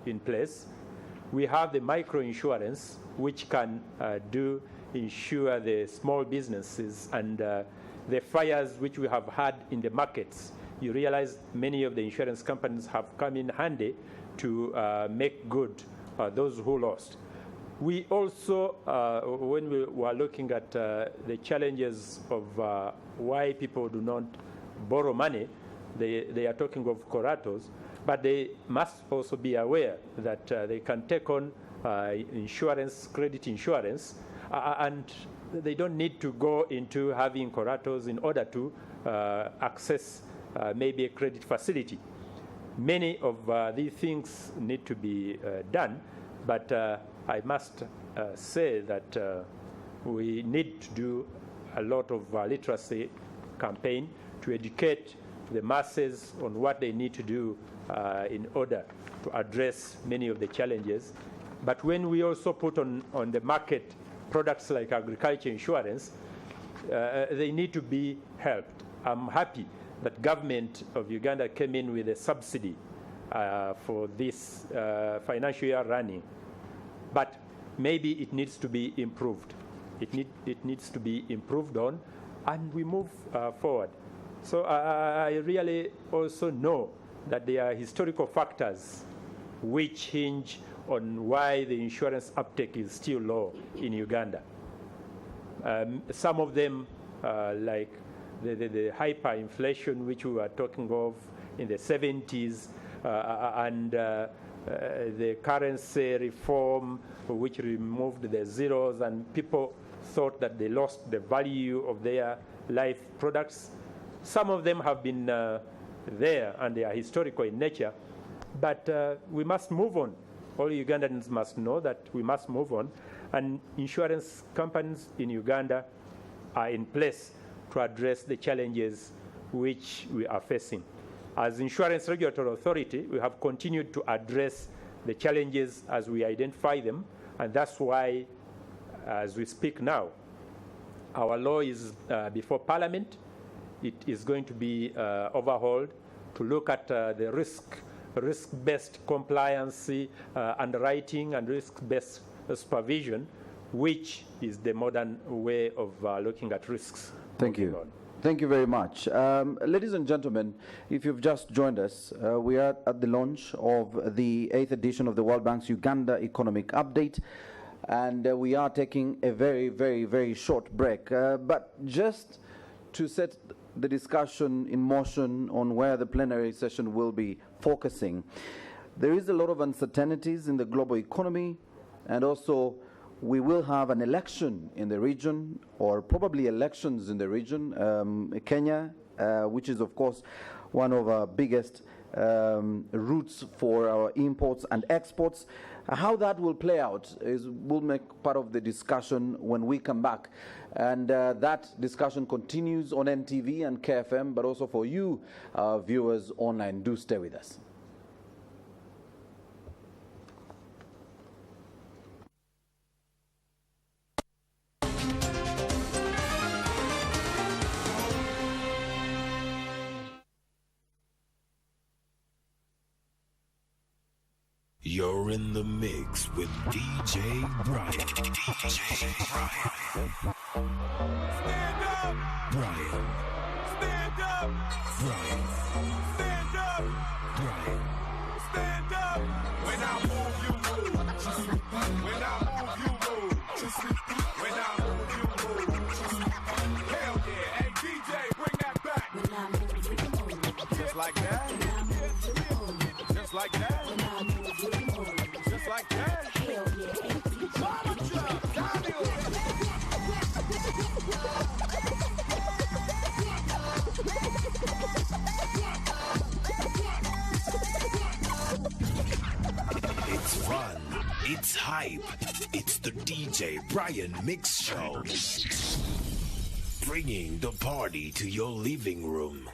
in place, we have the micro insurance, which can insure the small businesses and the fires which we have had in the markets. You realize many of the insurance companies have come in handy to make good those who lost. We also, when we were looking at the challenges of why people do not borrow money, they are talking of collaterals, but they must also be aware that they can take on insurance, credit insurance, and they don't need to go into having collaterals in order to access maybe a credit facility. Many of these things need to be done, but I must say that we need to do a lot of literacy campaign to educate the masses on what they need to do in order to address many of the challenges. But when we also put on the market products like agriculture insurance, they need to be helped. I'm happy that government of Uganda came in with a subsidy for this financial year running. But maybe it needs to be improved. It needs to be improved on, and we move forward. So I really also know that there are historical factors which hinge on why the insurance uptake is still low in Uganda. Some of them, like the hyperinflation which we were talking of in the 70s, and the currency reform which removed the zeros, and people thought that they lost the value of their life products. Some of them have been there and they are historical in nature, but we must move on. All Ugandans must know that we must move on, and insurance companies in Uganda are in place to address the challenges which we are facing. As Insurance Regulatory Authority, we have continued to address the challenges as we identify them, and that's why, as we speak now, our law is before Parliament. It is going to be overhauled to look at the risk-based compliance, underwriting, and risk-based supervision, which is the modern way of looking at risks. Thank you. Thank you very much. Ladies and gentlemen, if you've just joined us, we are at the launch of the 8th edition of the World Bank's Uganda Economic Update, and we are taking a very, very, very short break. But just to set the discussion in motion on where the plenary session will be focusing, there is a lot of uncertainties in the global economy, and also we will have an election in the region, or probably elections in the region, Kenya, which is of course one of our biggest routes for our imports and exports. How that will play out will make part of the discussion when we come back. And that discussion continues on NTV and KFM, but also for you, viewers online. Do stay with us. You're in the mix with DJ Brian. DJ Brian. Stand up! Brian. Stand up. Brian. Stand up. Brian. Stand up. When I move, you move. When I move, you move. When I move, you move. Hell yeah. Hey, DJ, bring that back. When I move, you move. Just like that. When I move, you move. Just like that. When I move, you move. Just like that. Hell yeah. Hey, DJ. It's fun. It's hype. It's the DJ Brian Mix Show. Bringing the party to your living room.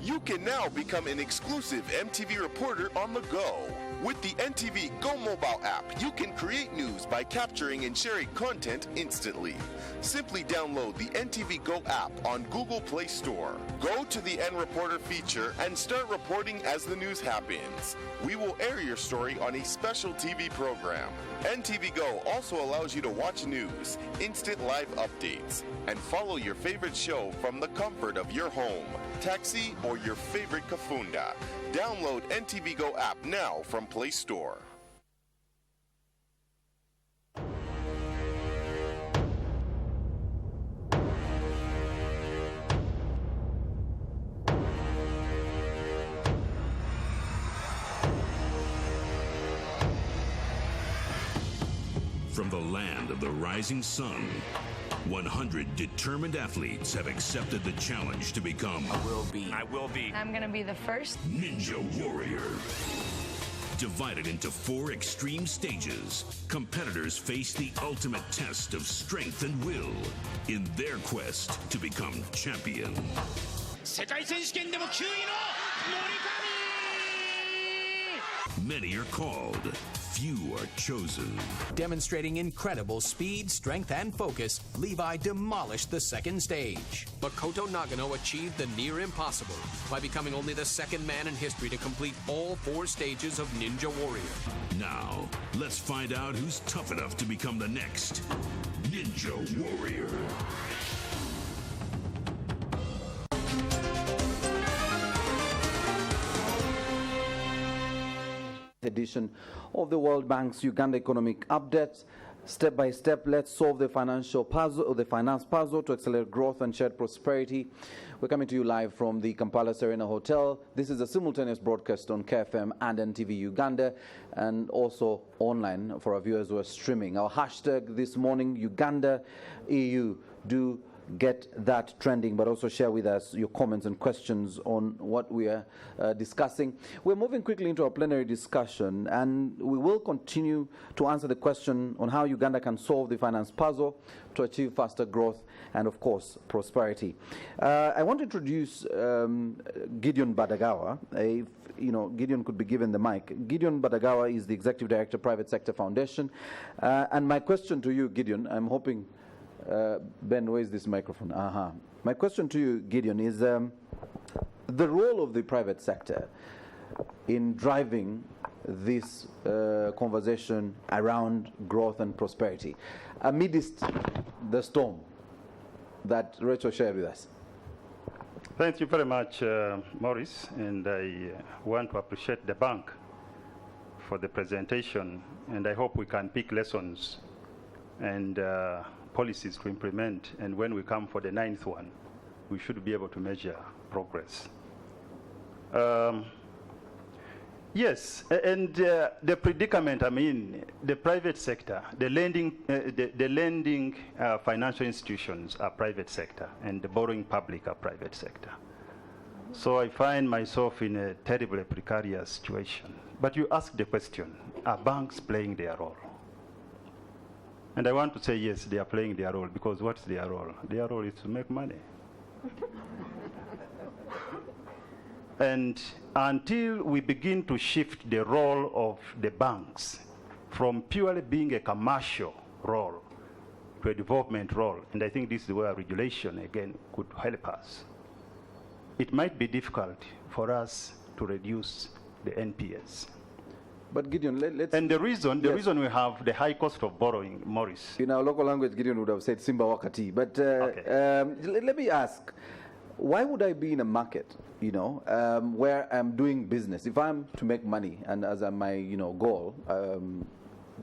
You can now become an exclusive MTV reporter on the go. With the NTV Go mobile app, you can create news by capturing and sharing content instantly. Simply download the NTV Go app on Google Play Store. Go to the N Reporter feature and start reporting as the news happens. We will air your story on a special TV program. NTV Go also allows you to watch news, instant live updates, and follow your favorite show from the comfort of your home, taxi, or your favorite kafunda. Download NTV Go app now from Play Store. From the land of the rising sun, 100 determined athletes have accepted the challenge to become I will be. I'm gonna be the first Ninja Warrior. Divided into 4 extreme stages, competitors face the ultimate test of strength and will in their quest to become champion. Many are called, few are chosen. Demonstrating incredible speed, strength, and focus, Levi demolished the second stage. Makoto Nagano achieved the near impossible by becoming only the second man in history to complete all 4 stages of Ninja Warrior. Now, let's find out who's tough enough to become the next Ninja Warrior. Edition of the World Bank's Uganda Economic Update. Step by step, let's solve the financial puzzle, or the finance puzzle, to accelerate growth and shared prosperity. We're coming to you live from the Kampala Serena Hotel. This is a simultaneous broadcast on KFM and NTV Uganda, and also online for our viewers who are streaming. Our hashtag this morning, Uganda EU. Do get that trending, but also share with us your comments and questions on what we are discussing. We're moving quickly into our plenary discussion, and we will continue to answer the question on how Uganda can solve the finance puzzle to achieve faster growth and, of course, prosperity. I want to introduce Gideon Badagawa. Gideon could be given the mic. Gideon Badagawa is the Executive Director, Private Sector Foundation. And my question to you, Gideon, I'm hoping Ben, where's this microphone? My question to you, Gideon, is the role of the private sector in driving this conversation around growth and prosperity amidst the storm that Rachel shared with us. Thank you very much, Maurice, and I want to appreciate the bank for the presentation, and I hope we can pick lessons and policies to implement, and when we come for the 9th one, we should be able to measure progress. Yes, and the predicament, the private sector, the lending financial institutions are private sector, and the borrowing public are private sector. So I find myself in a terribly precarious situation. But you ask the question, are banks playing their role? And I want to say, yes, they are playing their role, because what's their role? Their role is to make money. And until we begin to shift the role of the banks from purely being a commercial role to a development role, and I think this is where regulation, again, could help us, it might be difficult for us to reduce the NPS. But Gideon, let's... And the reason we have the high cost of borrowing, Maurice. In our local language, Gideon would have said Simba Wakati. But let me ask, why would I be in a market, where I'm doing business? If I'm to make money, and as my, goal,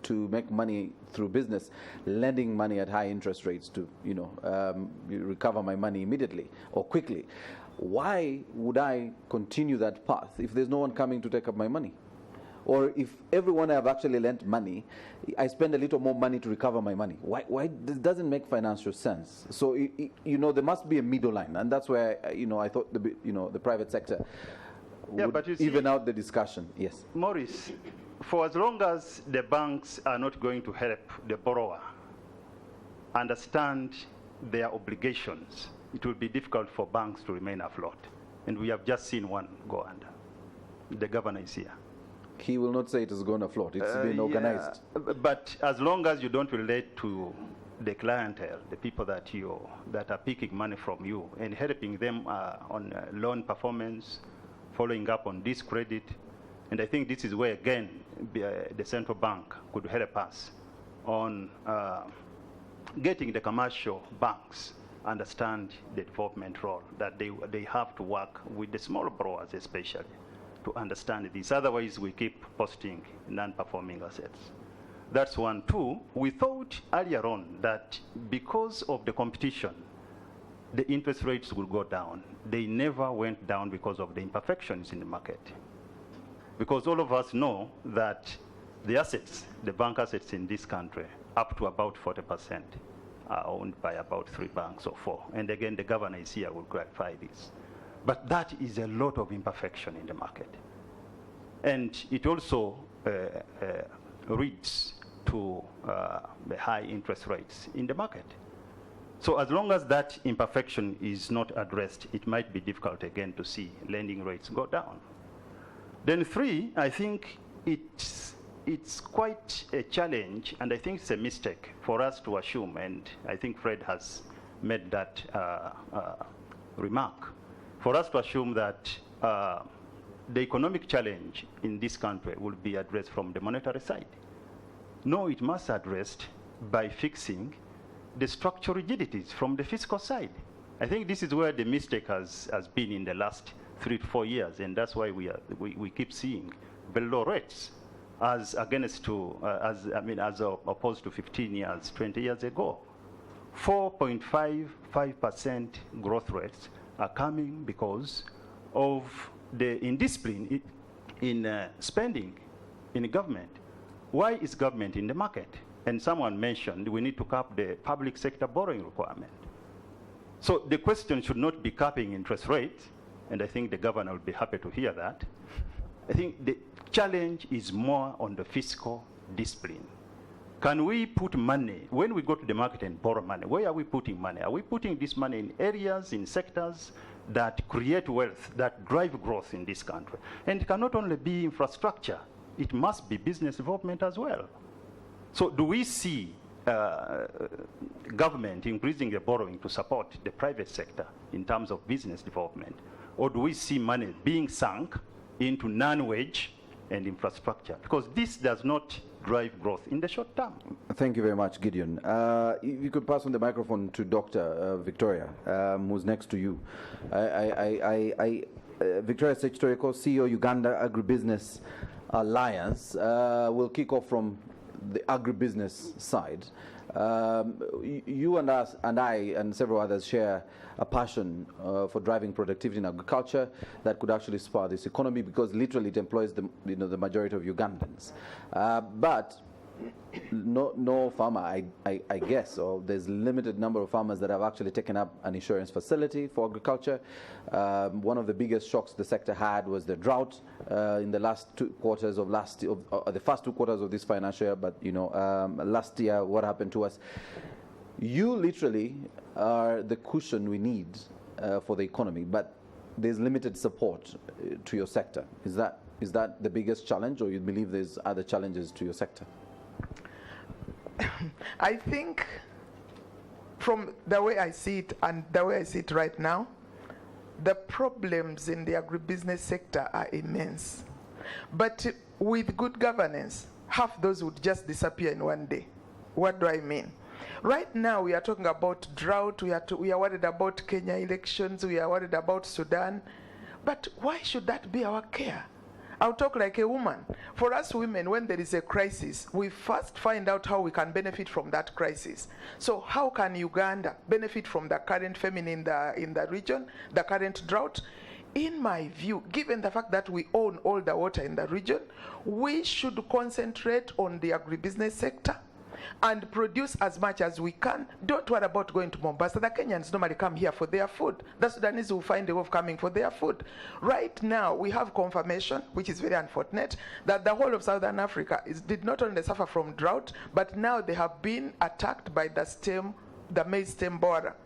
to make money through business, lending money at high interest rates to, recover my money immediately or quickly, why would I continue that path if there's no one coming to take up my money? Or if everyone I've actually lent money, I spend a little more money to recover my money. Why this doesn't make financial sense? So there must be a middle line, and that's where I thought the private sector would even out the discussion. Yes, Maurice, for as long as the banks are not going to help the borrower understand their obligations, it will be difficult for banks to remain afloat. And we have just seen one go under. The governor is here. He will not say it has gone afloat. It's been organized. But as long as you don't relate to the clientele, the people that are picking money from you and helping them on loan performance, following up on this credit, and I think this is where, again, the central bank could help us on getting the commercial banks understand the development role, that they have to work with the small borrowers especially to understand this. Otherwise, we keep posting non-performing assets. That's one. Two, we thought earlier on that because of the competition, the interest rates will go down. They never went down because of the imperfections in the market. Because all of us know that the assets, the bank assets in this country, up to about 40% are owned by about 3 banks or 4. And again, the governor is here, will clarify this. But that is a lot of imperfection in the market. And it also leads to the high interest rates in the market. So as long as that imperfection is not addressed, it might be difficult again to see lending rates go down. Then 3, I think it's quite a challenge, and I think it's a mistake for us to assume, and I think Fred has made that remark, for us to assume that the economic challenge in this country will be addressed from the monetary side. No, it must be addressed by fixing the structural rigidities from the fiscal side. I think this is where the mistake has been in the last 3 to 4 years, and that's why we keep seeing very low rates as against to as opposed to 15 years, 20 years ago. 4.55% growth rates are coming because of the indiscipline in spending in government. Why is government in the market? And someone mentioned we need to cap the public sector borrowing requirement. So the question should not be capping interest rates, and I think the governor will be happy to hear that. I think the challenge is more on the fiscal discipline. Can we put money, when we go to the market and borrow money, where are we putting money? Are we putting this money in areas, in sectors that create wealth, that drive growth in this country? And it cannot only be infrastructure, it must be business development as well. So do we see government increasing the borrowing to support the private sector in terms of business development? Or do we see money being sunk into non-wage and infrastructure? Because this does not drive growth in the short term. Thank you very much, Gideon. If you could pass on the microphone to Dr. Victoria, who's next to you. Victoria Sechitoreko, CEO, Uganda Agribusiness Alliance. We'll kick off from the agribusiness side. You and us and I and several others share a passion for driving productivity in agriculture that could actually spur this economy, because literally it employs the majority of Ugandans. But no farmer, I guess, or there's limited number of farmers that have actually taken up an insurance facility for agriculture. One of the biggest shocks the sector had was the drought in the last 2 quarters of last year, the first 2 quarters of this financial year. But last year, what happened to us? You literally are the cushion we need for the economy, but there's limited support to your sector. Is that the biggest challenge, or you believe there's other challenges to your sector? I think from the way I see it and the way I see it right now, the problems in the agribusiness sector are immense. But with good governance, half those would just disappear in one day. What do I mean? Right now, we are talking about drought, we are worried about Kenya elections, we are worried about Sudan. But why should that be our care? I'll talk like a woman. For us women, when there is a crisis, we first find out how we can benefit from that crisis. So how can Uganda benefit from the current famine in the region, the current drought? In my view, given the fact that we own all the water in the region, we should concentrate on the agribusiness sector and produce as much as we can. Don't worry about going to Mombasa. The Kenyans normally come here for their food. The Sudanese will find a way of coming for their food. Right now, we have confirmation, which is very unfortunate, that the whole of Southern Africa did not only suffer from drought, but now they have been attacked by the maize stem borer.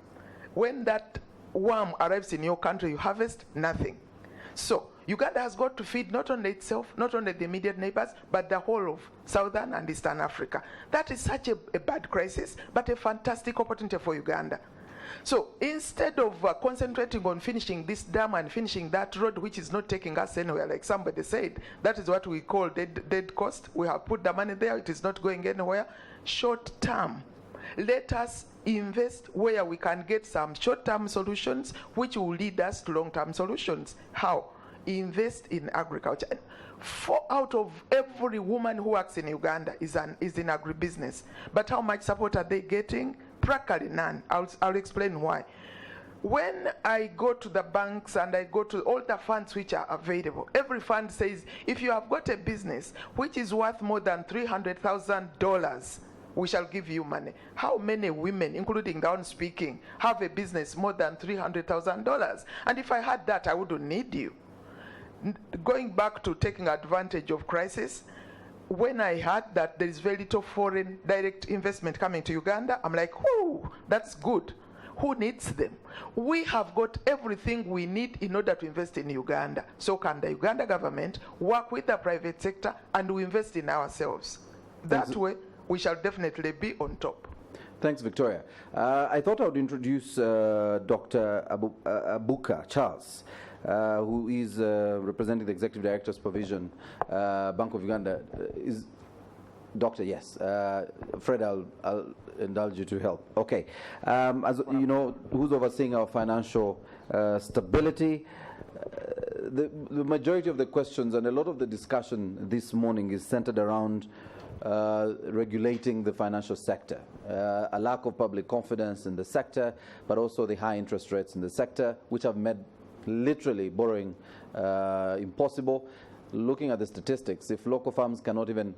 When that worm arrives in your country, you harvest nothing. So Uganda has got to feed not only itself, not only the immediate neighbors, but the whole of Southern and Eastern Africa. That is such a bad crisis, but a fantastic opportunity for Uganda. So instead of concentrating on finishing this dam and finishing that road, which is not taking us anywhere, like somebody said, that is what we call dead cost. We have put the money there, it is not going anywhere. Short term, let us invest where we can get some short-term solutions, which will lead us to long-term solutions. How? Invest in agriculture. 4 out of every woman who works in Uganda is in agribusiness. But how much support are they getting? Practically none. I'll explain why. When I go to the banks and I go to all the funds which are available, every fund says, if you have got a business which is worth more than $300,000, we shall give you money. How many women, including the one speaking, have a business more than $300,000? And if I had that, I wouldn't need you. Going back to taking advantage of crisis, when I heard that there is very little foreign direct investment coming to Uganda, I'm like, whoo, that's good. Who needs them? We have got everything we need in order to invest in Uganda. So can the Uganda government work with the private sector and we invest in ourselves? That way, we shall definitely be on top. Thanks, Victoria. I thought I would introduce Dr. Abuka Charles, who is representing the Executive Director Supervision, Bank of Uganda. Is Doctor? Yes. Fred, I'll indulge you to help. Okay. As you know, who's overseeing our financial stability? The majority of the questions and a lot of the discussion this morning is centered around regulating the financial sector, a lack of public confidence in the sector, but also the high interest rates in the sector, which have made literally borrowing impossible. Looking at the statistics, if local firms cannot even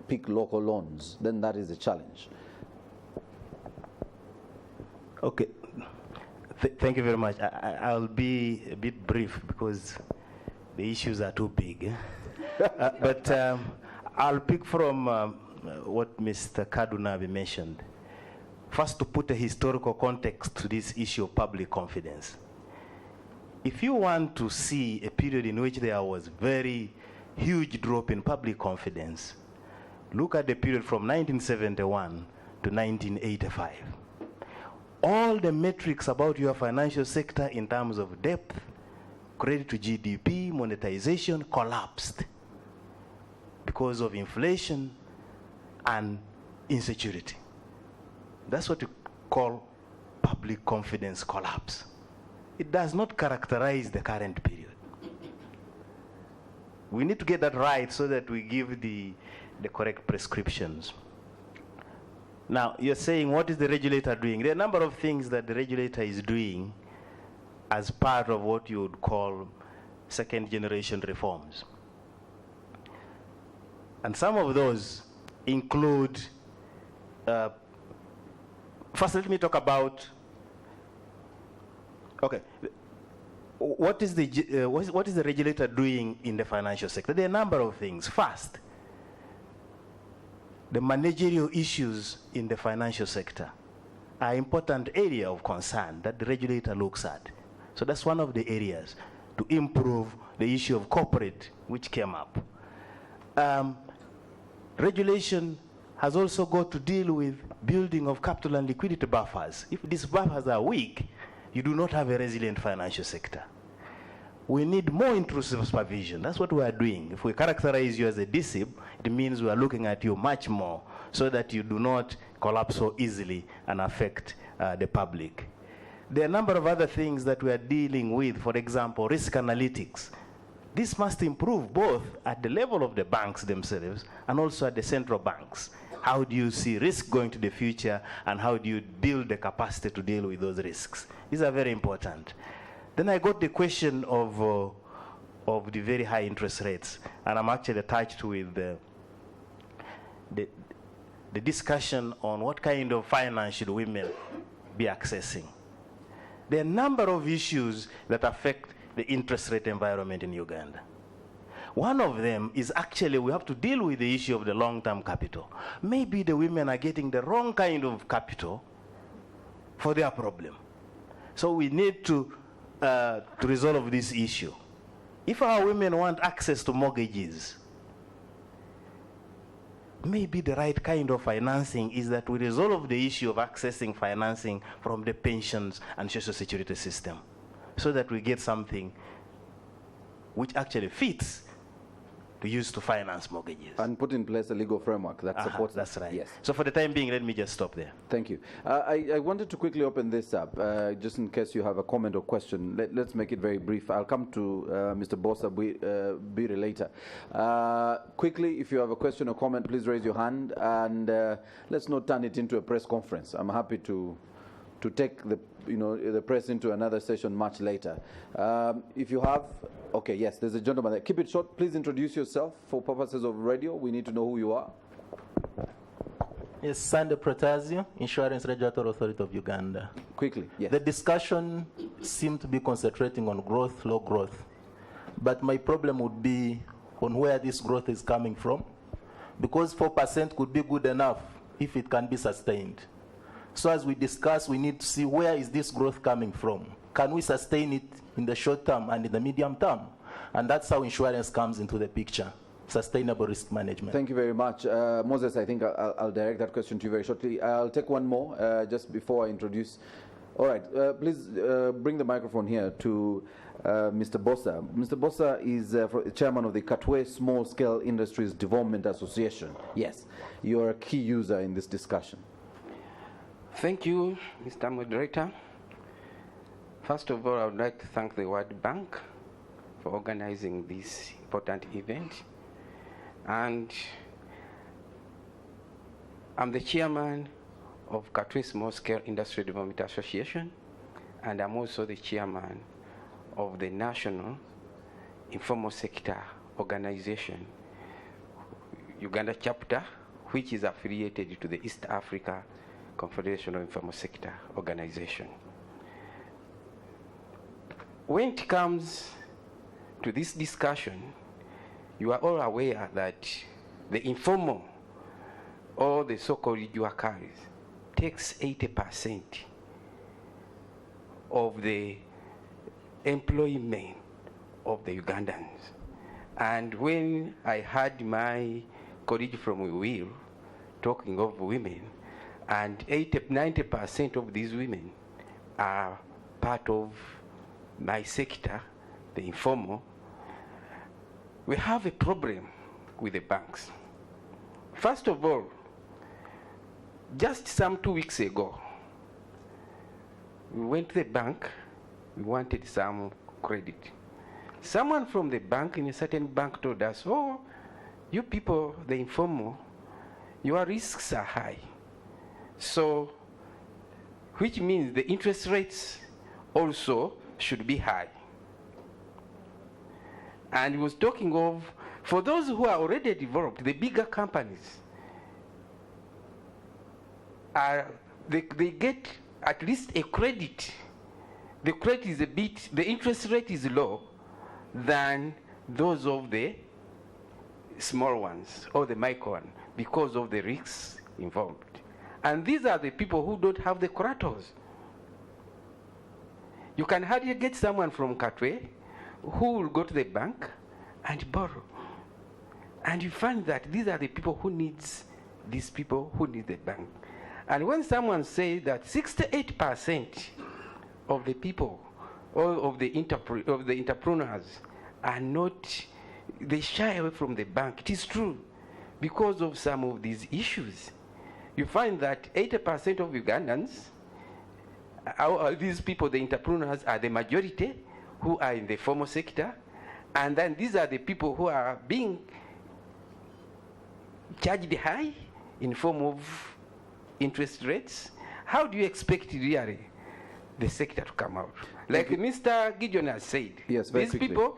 pick local loans, then that is a challenge. Okay. Thank you very much. I'll be a bit brief because the issues are too big. But I'll pick from what Mr. Kadunabi mentioned. First, to put a historical context to this issue of public confidence. If you want to see a period in which there was very huge drop in public confidence, look at the period from 1971 to 1985. All the metrics about your financial sector in terms of depth, credit to GDP, monetization collapsed because of inflation and insecurity. That's what you call public confidence collapse. It does not characterize the current period. We need to get that right so that we give the correct prescriptions. Now, you're saying, what is the regulator doing? There are a number of things that the regulator is doing as part of what you would call second-generation reforms. And some of those include, first let me talk about, okay, what is the regulator doing in the financial sector? There are a number of things. First, the managerial issues in the financial sector are an important area of concern that the regulator looks at. So that's one of the areas to improve the issue of corporate, which came up. Regulation has also got to deal with building of capital and liquidity buffers. If these buffers are weak, you do not have a resilient financial sector. we need more intrusive supervision. That's what we are doing. If we characterize you as a DSIB, it means we are looking at you much more so that you do not collapse so easily and affect the public. There are a number of other things that we are dealing with. For example, risk analytics. This must improve both at the level of the banks themselves and also at the central banks. How do you see risk going to the future, and how do you build the capacity to deal with those risks? These are very important. Then I got the question of the very high interest rates, and I'm actually touched with the discussion on what kind of finance should women be accessing. There are a number of issues that affect the interest rate environment in Uganda. One of them is actually we have to deal with the issue of the long-term capital. Maybe the women are getting the wrong kind of capital for their problem. So we need to resolve this issue. If our women want access to mortgages, maybe the right kind of financing is that we resolve the issue of accessing financing from the pensions and social security system so that we get something which actually fits to use to finance mortgages. And put in place a legal framework that supports that's right. Yes. So for the time being, let me just stop there. Thank you. I wanted to quickly open this up, just in case you have a comment or question. Let's make it very brief. I'll come to Mr. Bosa Bire later. Quickly, if you have a question or comment, please raise your hand, and let's not turn it into a press conference. I'm happy to take the press into another session much later. If you have, okay, yes, there's a gentleman there. Keep it short. Please introduce yourself for purposes of radio. We need to know who you are. Yes, Sande Protazio, Insurance Regulatory Authority of Uganda. Quickly, yes. The discussion seemed to be concentrating on growth, low growth. But my problem would be on where this growth is coming from, because 4% could be good enough if it can be sustained. So as we discuss, we need to see where is this growth coming from. Can we sustain it in the short term and in the medium term? And that's how insurance comes into the picture, sustainable risk management. Thank you very much. Moses, I think I'll direct that question to you very shortly. I'll take one more just before I introduce. All right, please bring the microphone here to Mr. Bosa. Mr. Bosa is chairman of the Katwe Small Scale Industries Development Association. Yes, you are a key user in this discussion. Thank you, Mr. Moderator. First of all, I would like to thank the World Bank for organizing this important event. And I'm the chairman of Katwe Small Scale Industry Development Association, and I'm also the chairman of the National Informal Sector Organization, Uganda chapter, which is affiliated to the East Africa Confederation of Informal Sector Organization. When it comes to this discussion, you are all aware that the informal or the so-called dual carries takes 80% of the employment of the Ugandans. And when I heard my colleague from WIL talking of women, and 90% of these women are part of my sector, the informal, we have a problem with the banks. First of all, just some 2 weeks ago, we went to the bank, we wanted some credit. Someone from the bank in a certain bank told us, oh, you people, the informal, your risks are high. So, which means the interest rates also should be high. And he was talking of, for those who are already developed, the bigger companies, they get at least a credit. The credit is the interest rate is low than those of the small ones or the micro one because of the risks involved. And these are the people who don't have the collaterals. You can hardly get someone from Katwe who will go to the bank and borrow. And you find that these are the people who need the bank. And when someone says that 68% of the people all of the entrepreneurs are not, they shy away from the bank. It is true, because of some of these issues. You find that 80% of Ugandans, these people, the entrepreneurs, are the majority who are in the formal sector, and then these are the people who are being charged high in form of interest rates. How do you expect really the sector to come out? Like Mr. Gideon has said, yes, these people,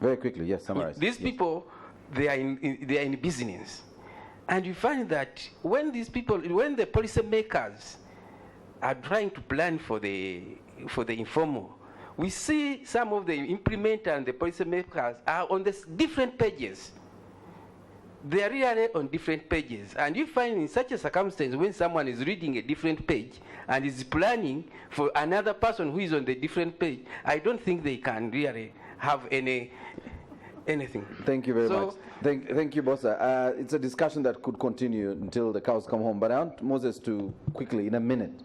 very quickly, yes, summarize. These people, they are in business, and you find that when these people, when the policy makers are trying to plan for the informal, we see some of the implementer and the policy makers are on the different pages. They are really on different pages, and you find in such a circumstance when someone is reading a different page and is planning for another person who is on the different page, I don't think they can really have anything. Thank you very much. Thank you, Bossa. It's a discussion that could continue until the cows come home, but I want Moses to quickly, in a minute,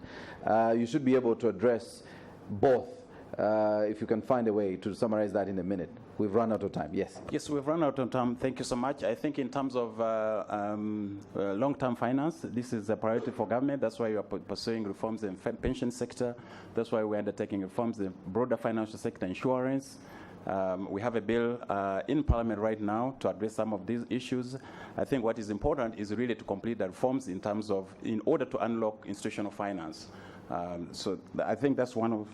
you should be able to address both, if you can find a way to summarize that in a minute. We've run out of time. Yes. Yes, we've run out of time. Thank you so much. I think in terms of long-term finance, this is a priority for government. That's why we are pursuing reforms in the pension sector. That's why we're undertaking reforms in the broader financial sector, insurance. We have a bill in Parliament right now to address some of these issues. I think what is important is really to complete the reforms in order to unlock institutional finance. So I think that's one of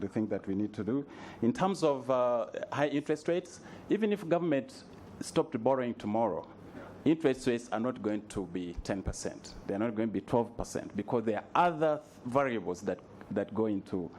the things that we need to do. In terms of high interest rates, even if government stopped borrowing tomorrow, interest rates are not going to be 10%. They're not going to be 12% because there are other variables that go into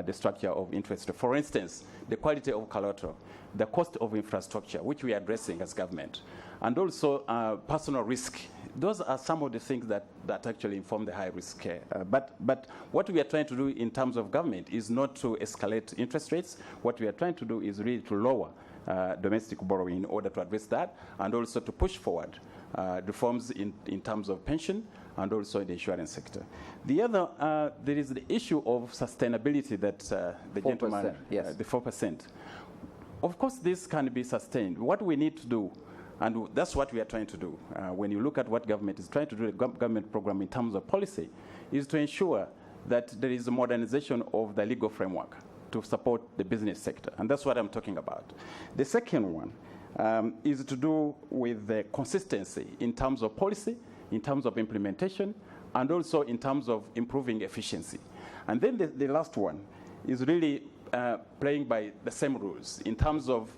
the structure of interest rate. For instance, the quality of collateral, the cost of infrastructure, which we are addressing as government, and also personal risk. Those are some of the things that actually inform the high risk care. But what we are trying to do in terms of government is not to escalate interest rates. What we are trying to do is really to lower domestic borrowing in order to address that, and also to push forward reforms in terms of pension and also in the insurance sector. The other, there is the issue of sustainability that the 4%, gentleman, yes. The 4%. Of course, this can be sustained. What we need to do, and that's what we are trying to do, when you look at what government is trying to do, the government program in terms of policy, is to ensure that there is a modernization of the legal framework to support the business sector. And that's what I'm talking about. The second one is to do with the consistency in terms of policy, in terms of implementation, and also in terms of improving efficiency. And then the last one is really playing by the same rules in terms of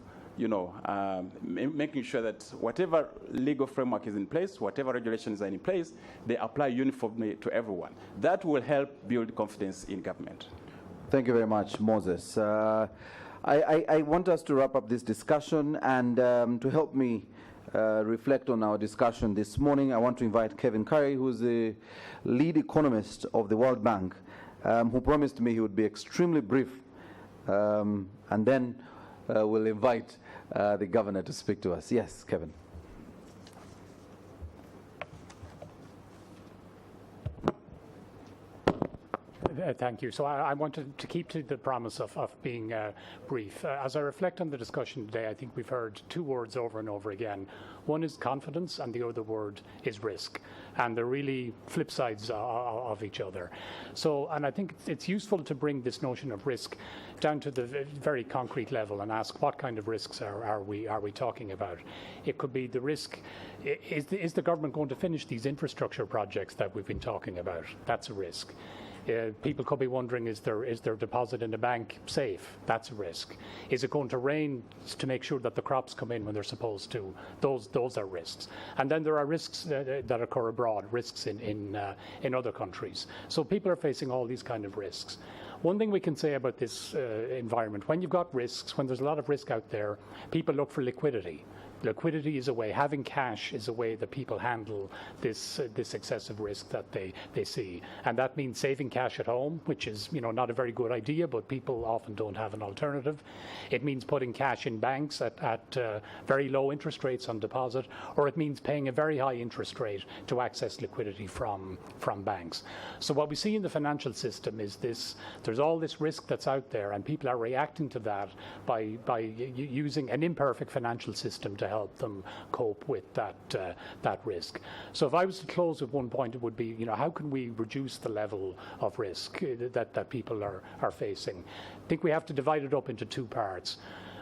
making sure that whatever legal framework is in place, whatever regulations are in place, they apply uniformly to everyone. That will help build confidence in government. Thank you very much, Moses. I want us to wrap up this discussion, and to help me reflect on our discussion this morning, I want to invite Kevin Curry, who's the lead economist of the World Bank, who promised me he would be extremely brief, and then we'll invite the governor to speak to us. Yes, Kevin. Thank you. So I wanted to keep to the promise of being brief. As I reflect on the discussion today, I think we've heard two words over and over again. One is confidence, and the other word is risk. And they're really flip sides of each other. So, and I think it's useful to bring this notion of risk down to the very concrete level and ask what kind of risks are we talking about. It could be the risk, is the government going to finish these infrastructure projects that we've been talking about? That's a risk. People could be wondering, is their deposit in the bank safe? That's a risk. Is it going to rain to make sure that the crops come in when they're supposed to? Those are risks. And then there are risks that occur abroad, risks in other countries. So people are facing all these kind of risks. One thing we can say about this environment, when you've got risks, when there's a lot of risk out there, people look for liquidity. Liquidity is a way, having cash is a way that people handle this excessive risk that they see. And that means saving cash at home, which is not a very good idea, but people often don't have an alternative. It means putting cash in banks at very low interest rates on deposit, or it means paying a very high interest rate to access liquidity from banks. So what we see in the financial system is there's all this risk that's out there, and people are reacting to that by using an imperfect financial system to help them cope with that risk. So if I was to close with one point, it would be, how can we reduce the level of risk that people are facing? I think we have to divide it up into two parts.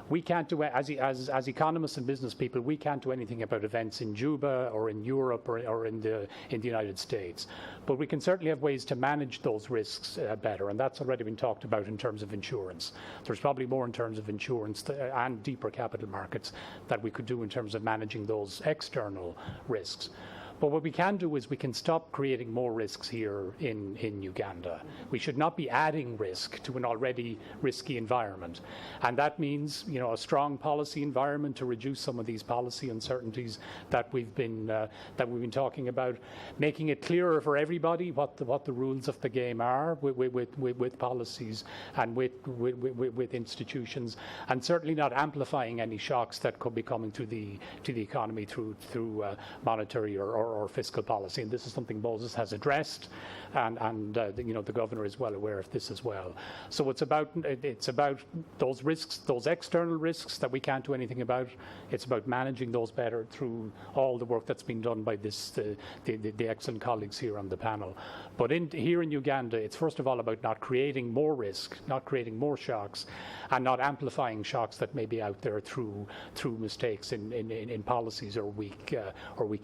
We can't do, as economists and business people, we can't do anything about events in Juba or in Europe or in the United States. But we can certainly have ways to manage those risks better, and that's already been talked about in terms of insurance. There's probably more in terms of insurance and deeper capital markets that we could do in terms of managing those external risks. But what we can do is we can stop creating more risks here in Uganda. We should not be adding risk to an already risky environment. And that means, a strong policy environment to reduce some of these policy uncertainties that we've been talking about, making it clearer for everybody what the rules of the game are with policies and with institutions, and certainly not amplifying any shocks that could be coming to the economy through monetary or fiscal policy. And this is something Moses has addressed, and the governor is well aware of this as well. So it's about those risks, those external risks that we can't do anything about. It's about managing those better through all the work that's been done by the excellent colleagues here on the panel. But here in Uganda, it's first of all about not creating more risk, not creating more shocks, and not amplifying shocks that may be out there through mistakes in policies or weak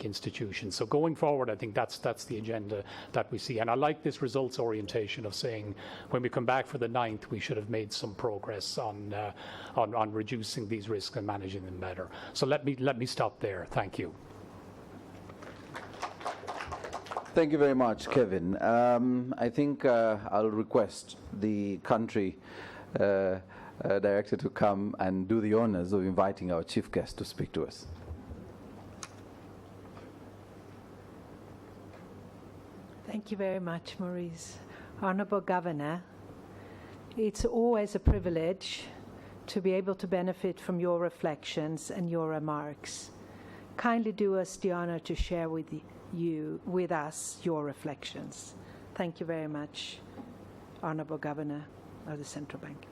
institutions. So going forward, I think that's the agenda that we see. And I like this results orientation of saying when we come back for the 9th, we should have made some progress on reducing these risks and managing them better. So let me stop there. Thank you. Thank you very much, Kevin. I think I'll request the country director to come and do the honors of inviting our chief guest to speak to us. Thank you very much, Maurice. Honourable Governor, it's always a privilege to be able to benefit from your reflections and your remarks. Kindly do us the honour to share with us your reflections. Thank you very much, Honourable Governor of the Central Bank.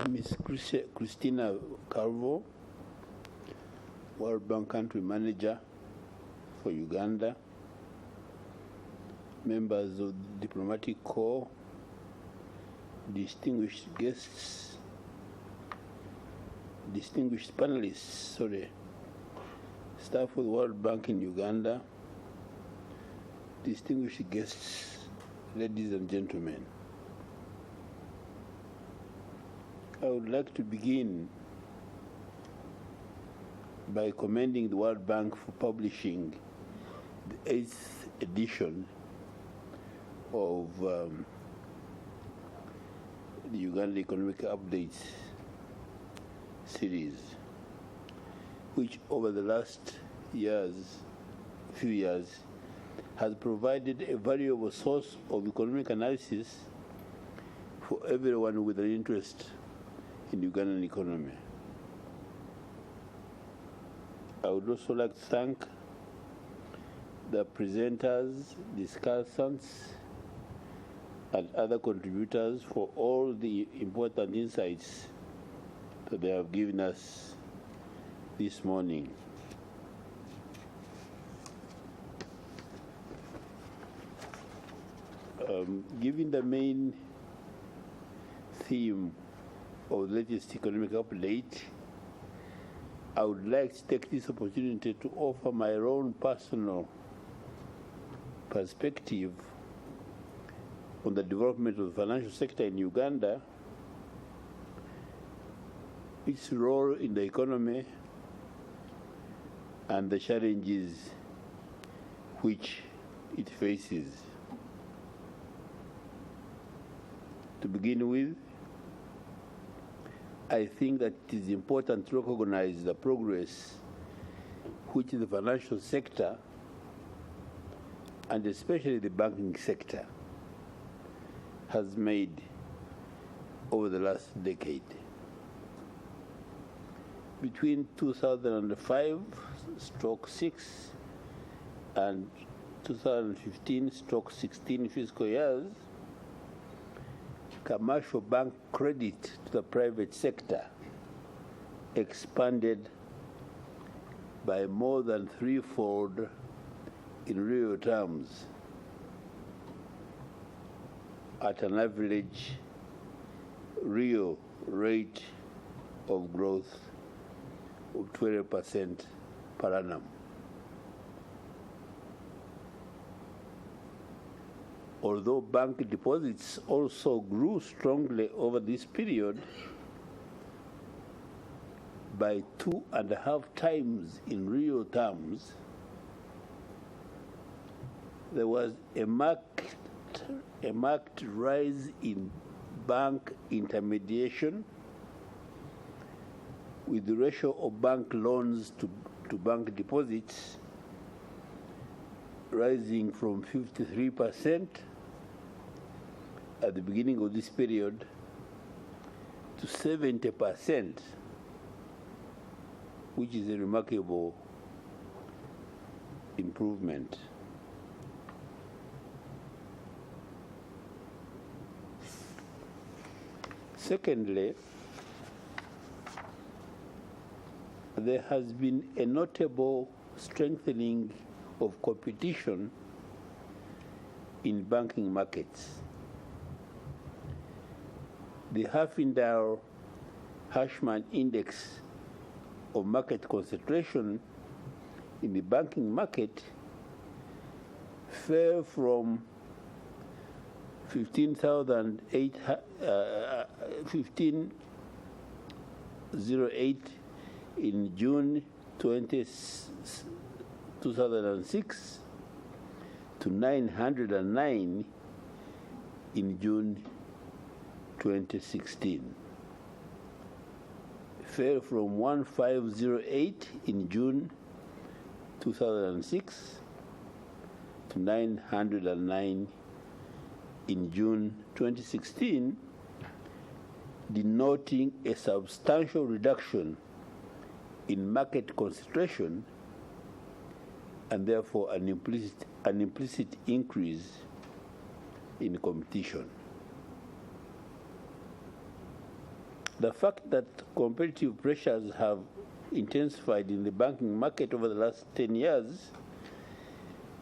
Ms. Christina Calvo, World Bank Country Manager for Uganda, members of the Diplomatic Corps, distinguished guests, distinguished panelists, staff of the World Bank in Uganda, distinguished guests, ladies and gentlemen. I would like to begin by commending the World Bank for publishing the 8th edition of the Uganda Economic Updates series, which over the last few years, has provided a valuable source of economic analysis for everyone with an interest in the Ugandan economy. I would also like to thank the presenters, discussants, and other contributors for all the important insights that they have given us this morning. Given the main theme of the latest economic update, I would like to take this opportunity to offer my own personal perspective on the development of the financial sector in Uganda, its role in the economy, and the challenges which it faces. To begin with, I think that it is important to recognize the progress which the financial sector, and especially the banking sector, has made over the last decade. Between 2005/6 and 2015/16 fiscal years, commercial bank credit to the private sector expanded by more than threefold in real terms, at an average real rate of growth of 12% per annum. Although bank deposits also grew strongly over this period by 2.5 times in real terms, there was a marked rise in bank intermediation, with the ratio of bank loans to bank deposits rising from 53% at the beginning of this period to 70%, which is a remarkable improvement. Secondly, there has been a notable strengthening of competition in banking markets. The Herfindahl-Hirschman Index of market concentration in the banking market fell from 1508 in June 2006 to 909 in June 2016. Fell from 1508 in June 2006 to 909 in June 2016, denoting a substantial reduction in market concentration and therefore an implicit increase in competition. The fact that competitive pressures have intensified in the banking market over the last 10 years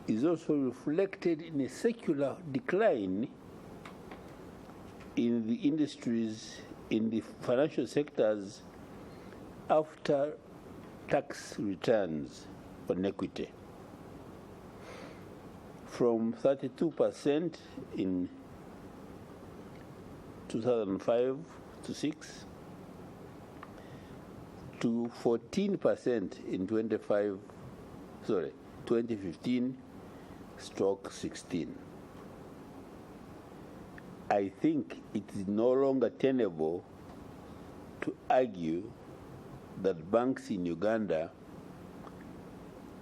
is also reflected in a secular decline in the industries, in the financial sectors, after tax returns on equity, from 32% in 2005-6 to 14% in 2015/16. I think it is no longer tenable to argue that banks in Uganda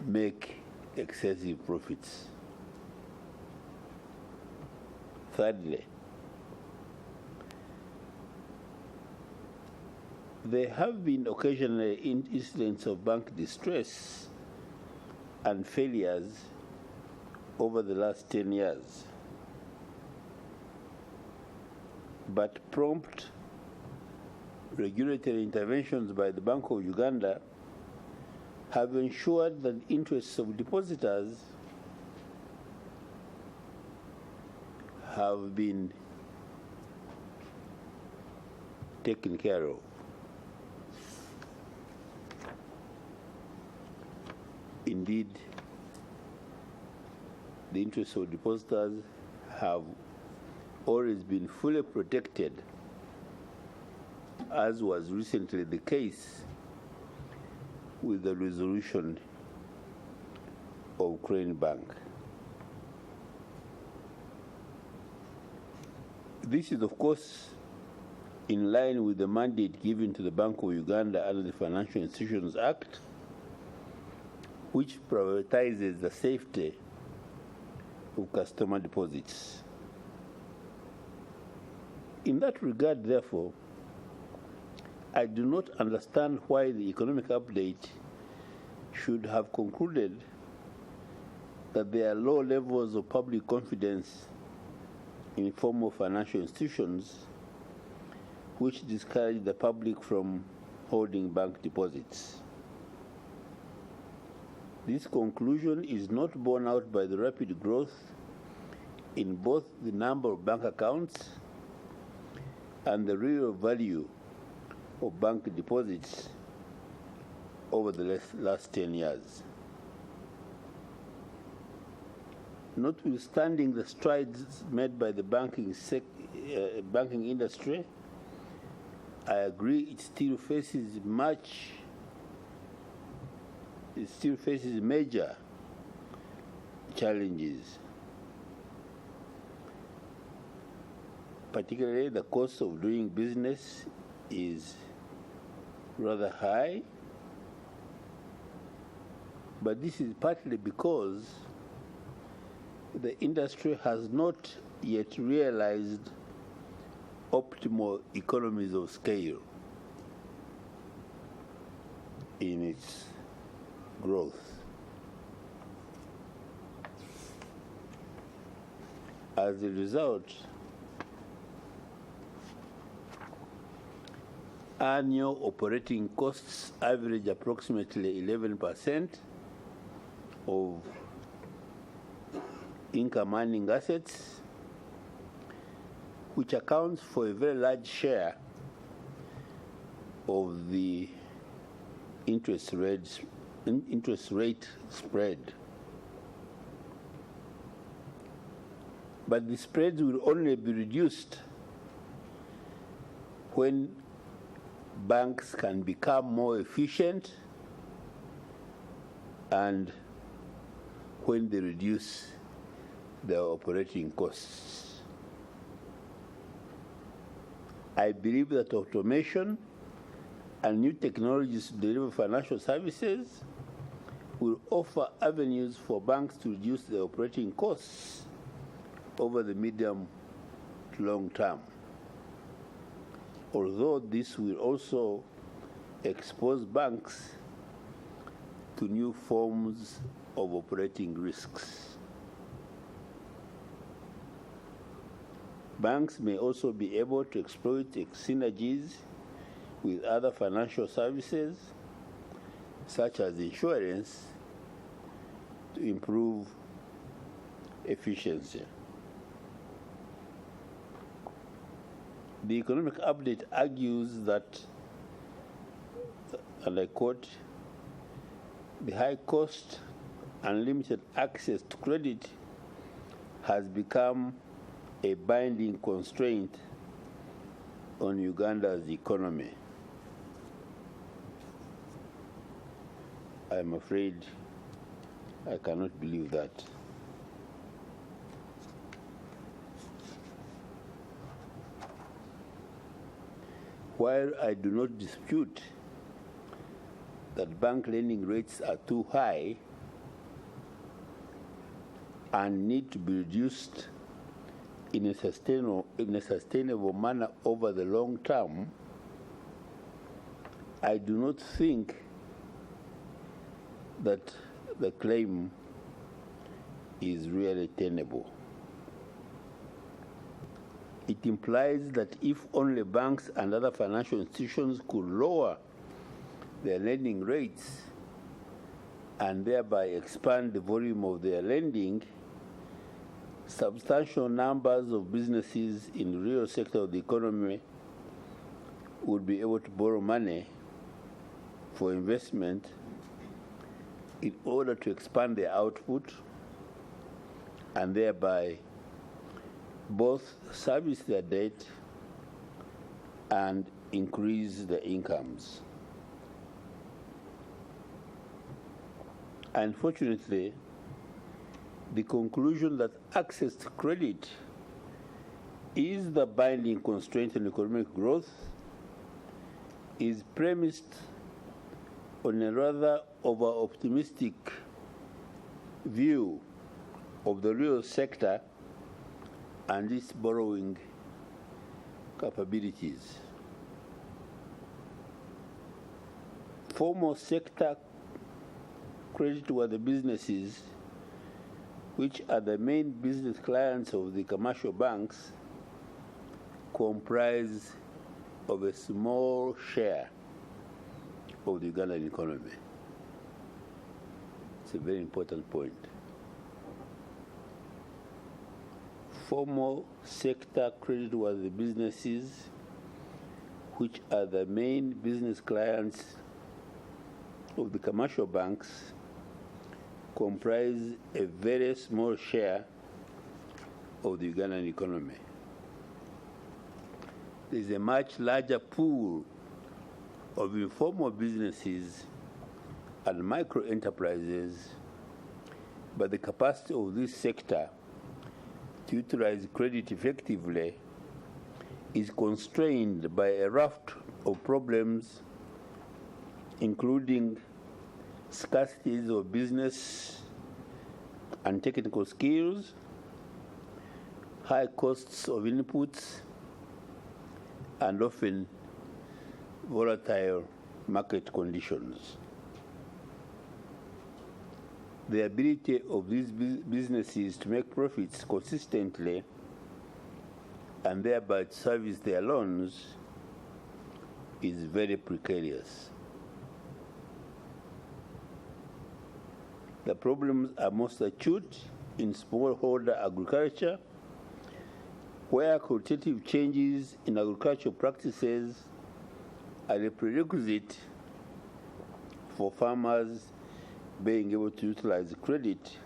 make excessive profits. Thirdly, there have been occasional incidents of bank distress and failures over the last 10 years. But prompt regulatory interventions by the Bank of Uganda have ensured that interests of depositors have been taken care of. Indeed, the interests of depositors have always been fully protected, as was recently the case with the resolution of Crane Bank. This is, of course, in line with the mandate given to the Bank of Uganda under the Financial Institutions Act, which prioritizes the safety of customer deposits. In that regard, therefore, I do not understand why the economic update should have concluded that there are low levels of public confidence in formal financial institutions which discourage the public from holding bank deposits. This conclusion is not borne out by the rapid growth in both the number of bank accounts and the real value of bank deposits over the last 10 years. Notwithstanding the strides made by the banking industry, I agree it still faces major challenges, particularly the cost of doing business is rather high, but this is partly because the industry has not yet realized optimal economies of scale in its growth. As a result, annual operating costs average approximately 11% of income earning assets, which accounts for a very large share of the interest rate spread. But the spreads will only be reduced when banks can become more efficient and when they reduce their operating costs. I believe that automation and new technologies to deliver financial services will offer avenues for banks to reduce their operating costs over the medium to long term. Although this will also expose banks to new forms of operating risks. Banks may also be able to exploit synergies with other financial services, such as insurance, to improve efficiency. The economic update argues that, and I quote, the high cost and limited access to credit has become a binding constraint on Uganda's economy. I'm afraid I cannot believe that. While I do not dispute that bank lending rates are too high and need to be reduced in a sustainable manner over the long term, I do not think that the claim is really tenable. It implies that if only banks and other financial institutions could lower their lending rates and thereby expand the volume of their lending, substantial numbers of businesses in the real sector of the economy would be able to borrow money for investment in order to expand their output and thereby both service their debt and increase their incomes. Unfortunately, the conclusion that access to credit is the binding constraint on economic growth is premised on a rather over-optimistic view of the real sector and its borrowing capabilities. Formal sector creditworthy businesses, which are the main business clients of the commercial banks, comprise of a small share of the Ugandan economy. It's a very important point. Formal sector creditworthy businesses, which are the main business clients of the commercial banks, comprise a very small share of the Ugandan economy. There is a much larger pool of informal businesses and micro enterprises, but the capacity of this sector to utilize credit effectively is constrained by a raft of problems, including scarcities of business and technical skills, high costs of inputs, and often volatile market conditions. The ability of these businesses to make profits consistently and thereby to service their loans is very precarious. The problems are most acute in smallholder agriculture, where qualitative changes in agricultural practices are a prerequisite for farmers being able to utilize credit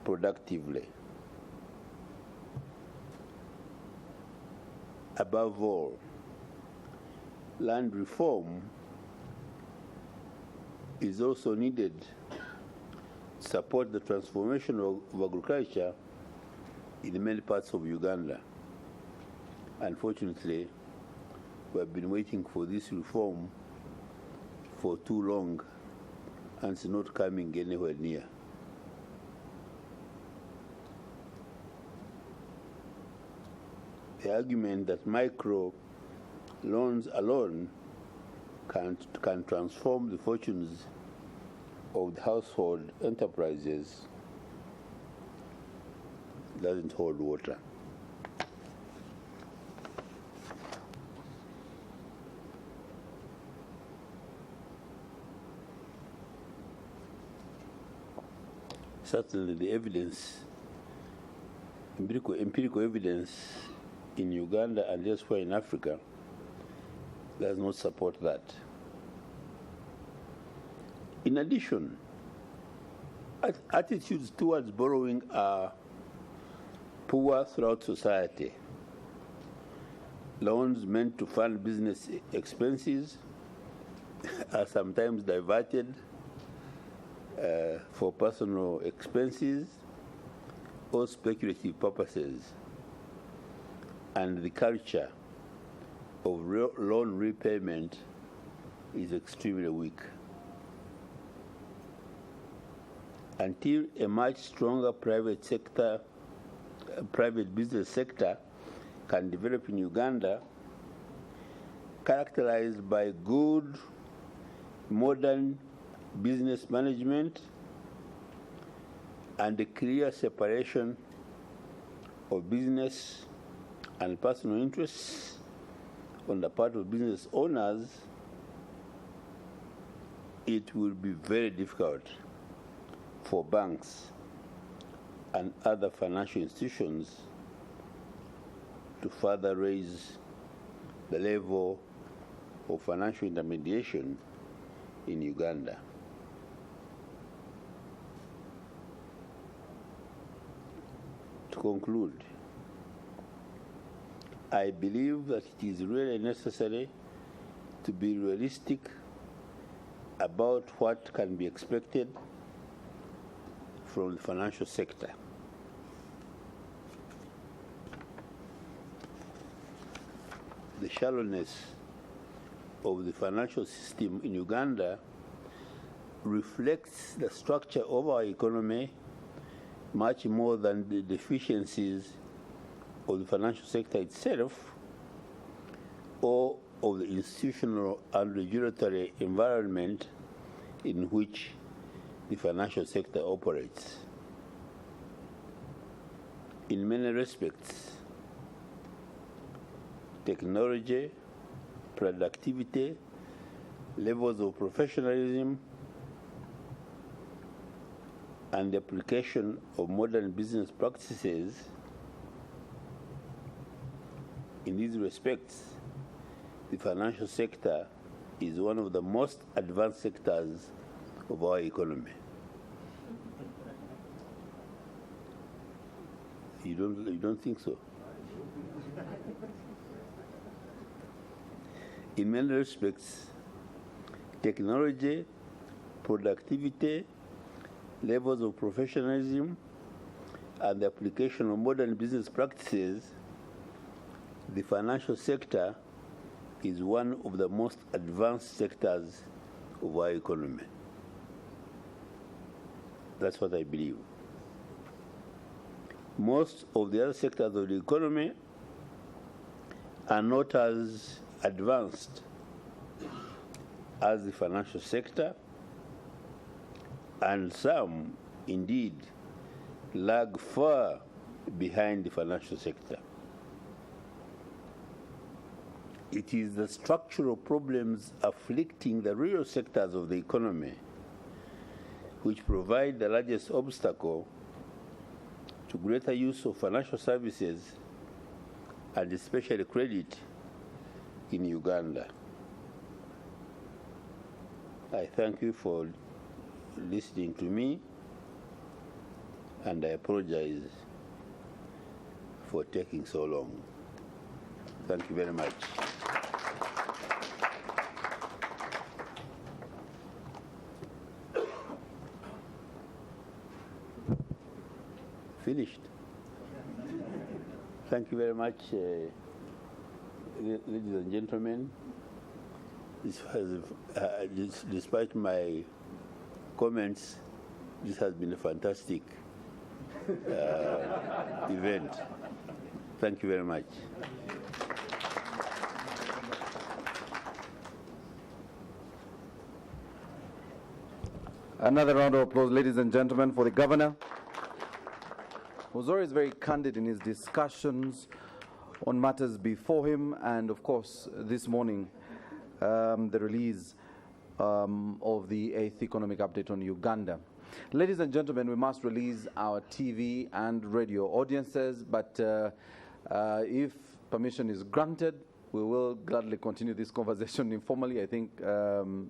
productively. Above all, land reform is also needed to support the transformation of agriculture in many parts of Uganda. Unfortunately, we have been waiting for this reform for too long, and it's not coming anywhere near. The argument that micro loans alone can transform the fortunes of the household enterprises doesn't hold water. Certainly the evidence, empirical evidence in Uganda and elsewhere in Africa does not support that. In addition, attitudes towards borrowing are poor throughout society. Loans meant to fund business expenses are sometimes diverted for personal expenses or speculative purposes, and the culture of loan repayment is extremely weak. Until a much stronger private business sector can develop in Uganda, characterized by good, modern business management and a clear separation of business and personal interests on the part of business owners, it will be very difficult for banks and other financial institutions to further raise the level of financial intermediation in Uganda. To conclude, I believe that it is really necessary to be realistic about what can be expected from the financial sector. The shallowness of the financial system in Uganda reflects the structure of our economy much more than the deficiencies of the financial sector itself or of the institutional and regulatory environment in which the financial sector operates. In many respects, technology, productivity, levels of professionalism, and the application of modern business practices. In these respects, the financial sector is one of the most advanced sectors of our economy. You don't think so? In many respects, technology, productivity, levels of professionalism, and the application of modern business practices, the financial sector is one of the most advanced sectors of our economy. That's what I believe. Most of the other sectors of the economy are not as advanced as the financial sector, and some, indeed, lag far behind the financial sector. It is the structural problems afflicting the real sectors of the economy which provide the largest obstacle to greater use of financial services and especially credit in Uganda. I thank you for listening to me, and I apologize for taking so long. Thank you very much. Finished. Thank you very much, ladies and gentlemen. This has, despite my comments, this has been a fantastic event. Thank you very much. Another round of applause, ladies and gentlemen, for the governor, who's always very candid in his discussions on matters before him, and of course, this morning, the release of the 8th Economic Update on Uganda. Ladies and gentlemen, we must release our TV and radio audiences, but if permission is granted, we will gladly continue this conversation informally. I think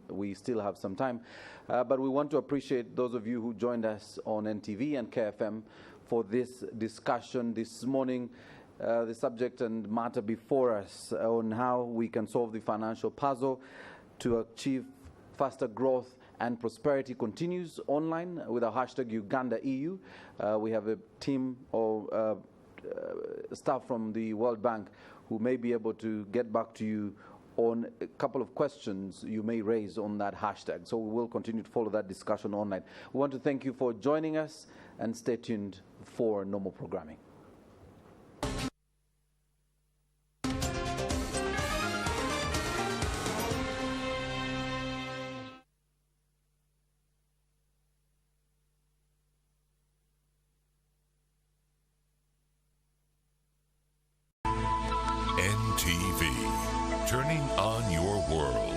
we still have some time. But we want to appreciate those of you who joined us on NTV and KFM for this discussion this morning. The subject and matter before us on how we can solve the financial puzzle to achieve faster growth and prosperity continues online with our hashtag UgandaEU. We have a team of staff from the World Bank who may be able to get back to you on a couple of questions you may raise on that hashtag. So we will continue to follow that discussion online. We want to thank you for joining us, and stay tuned for normal programming. NTV, turning on your world.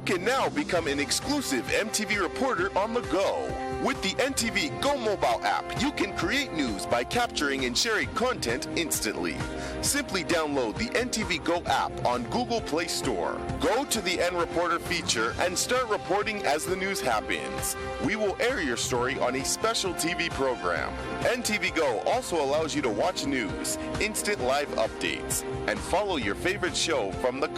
can now become an exclusive MTV reporter on the go. With the NTV Go mobile app, you can create news by capturing and sharing content instantly. Simply download the NTV Go app on Google Play Store. Go to the N Reporter feature and start reporting as the news happens. We will air your story on a special TV program. NTV Go also allows you to watch news, instant live updates, and follow your favorite show from the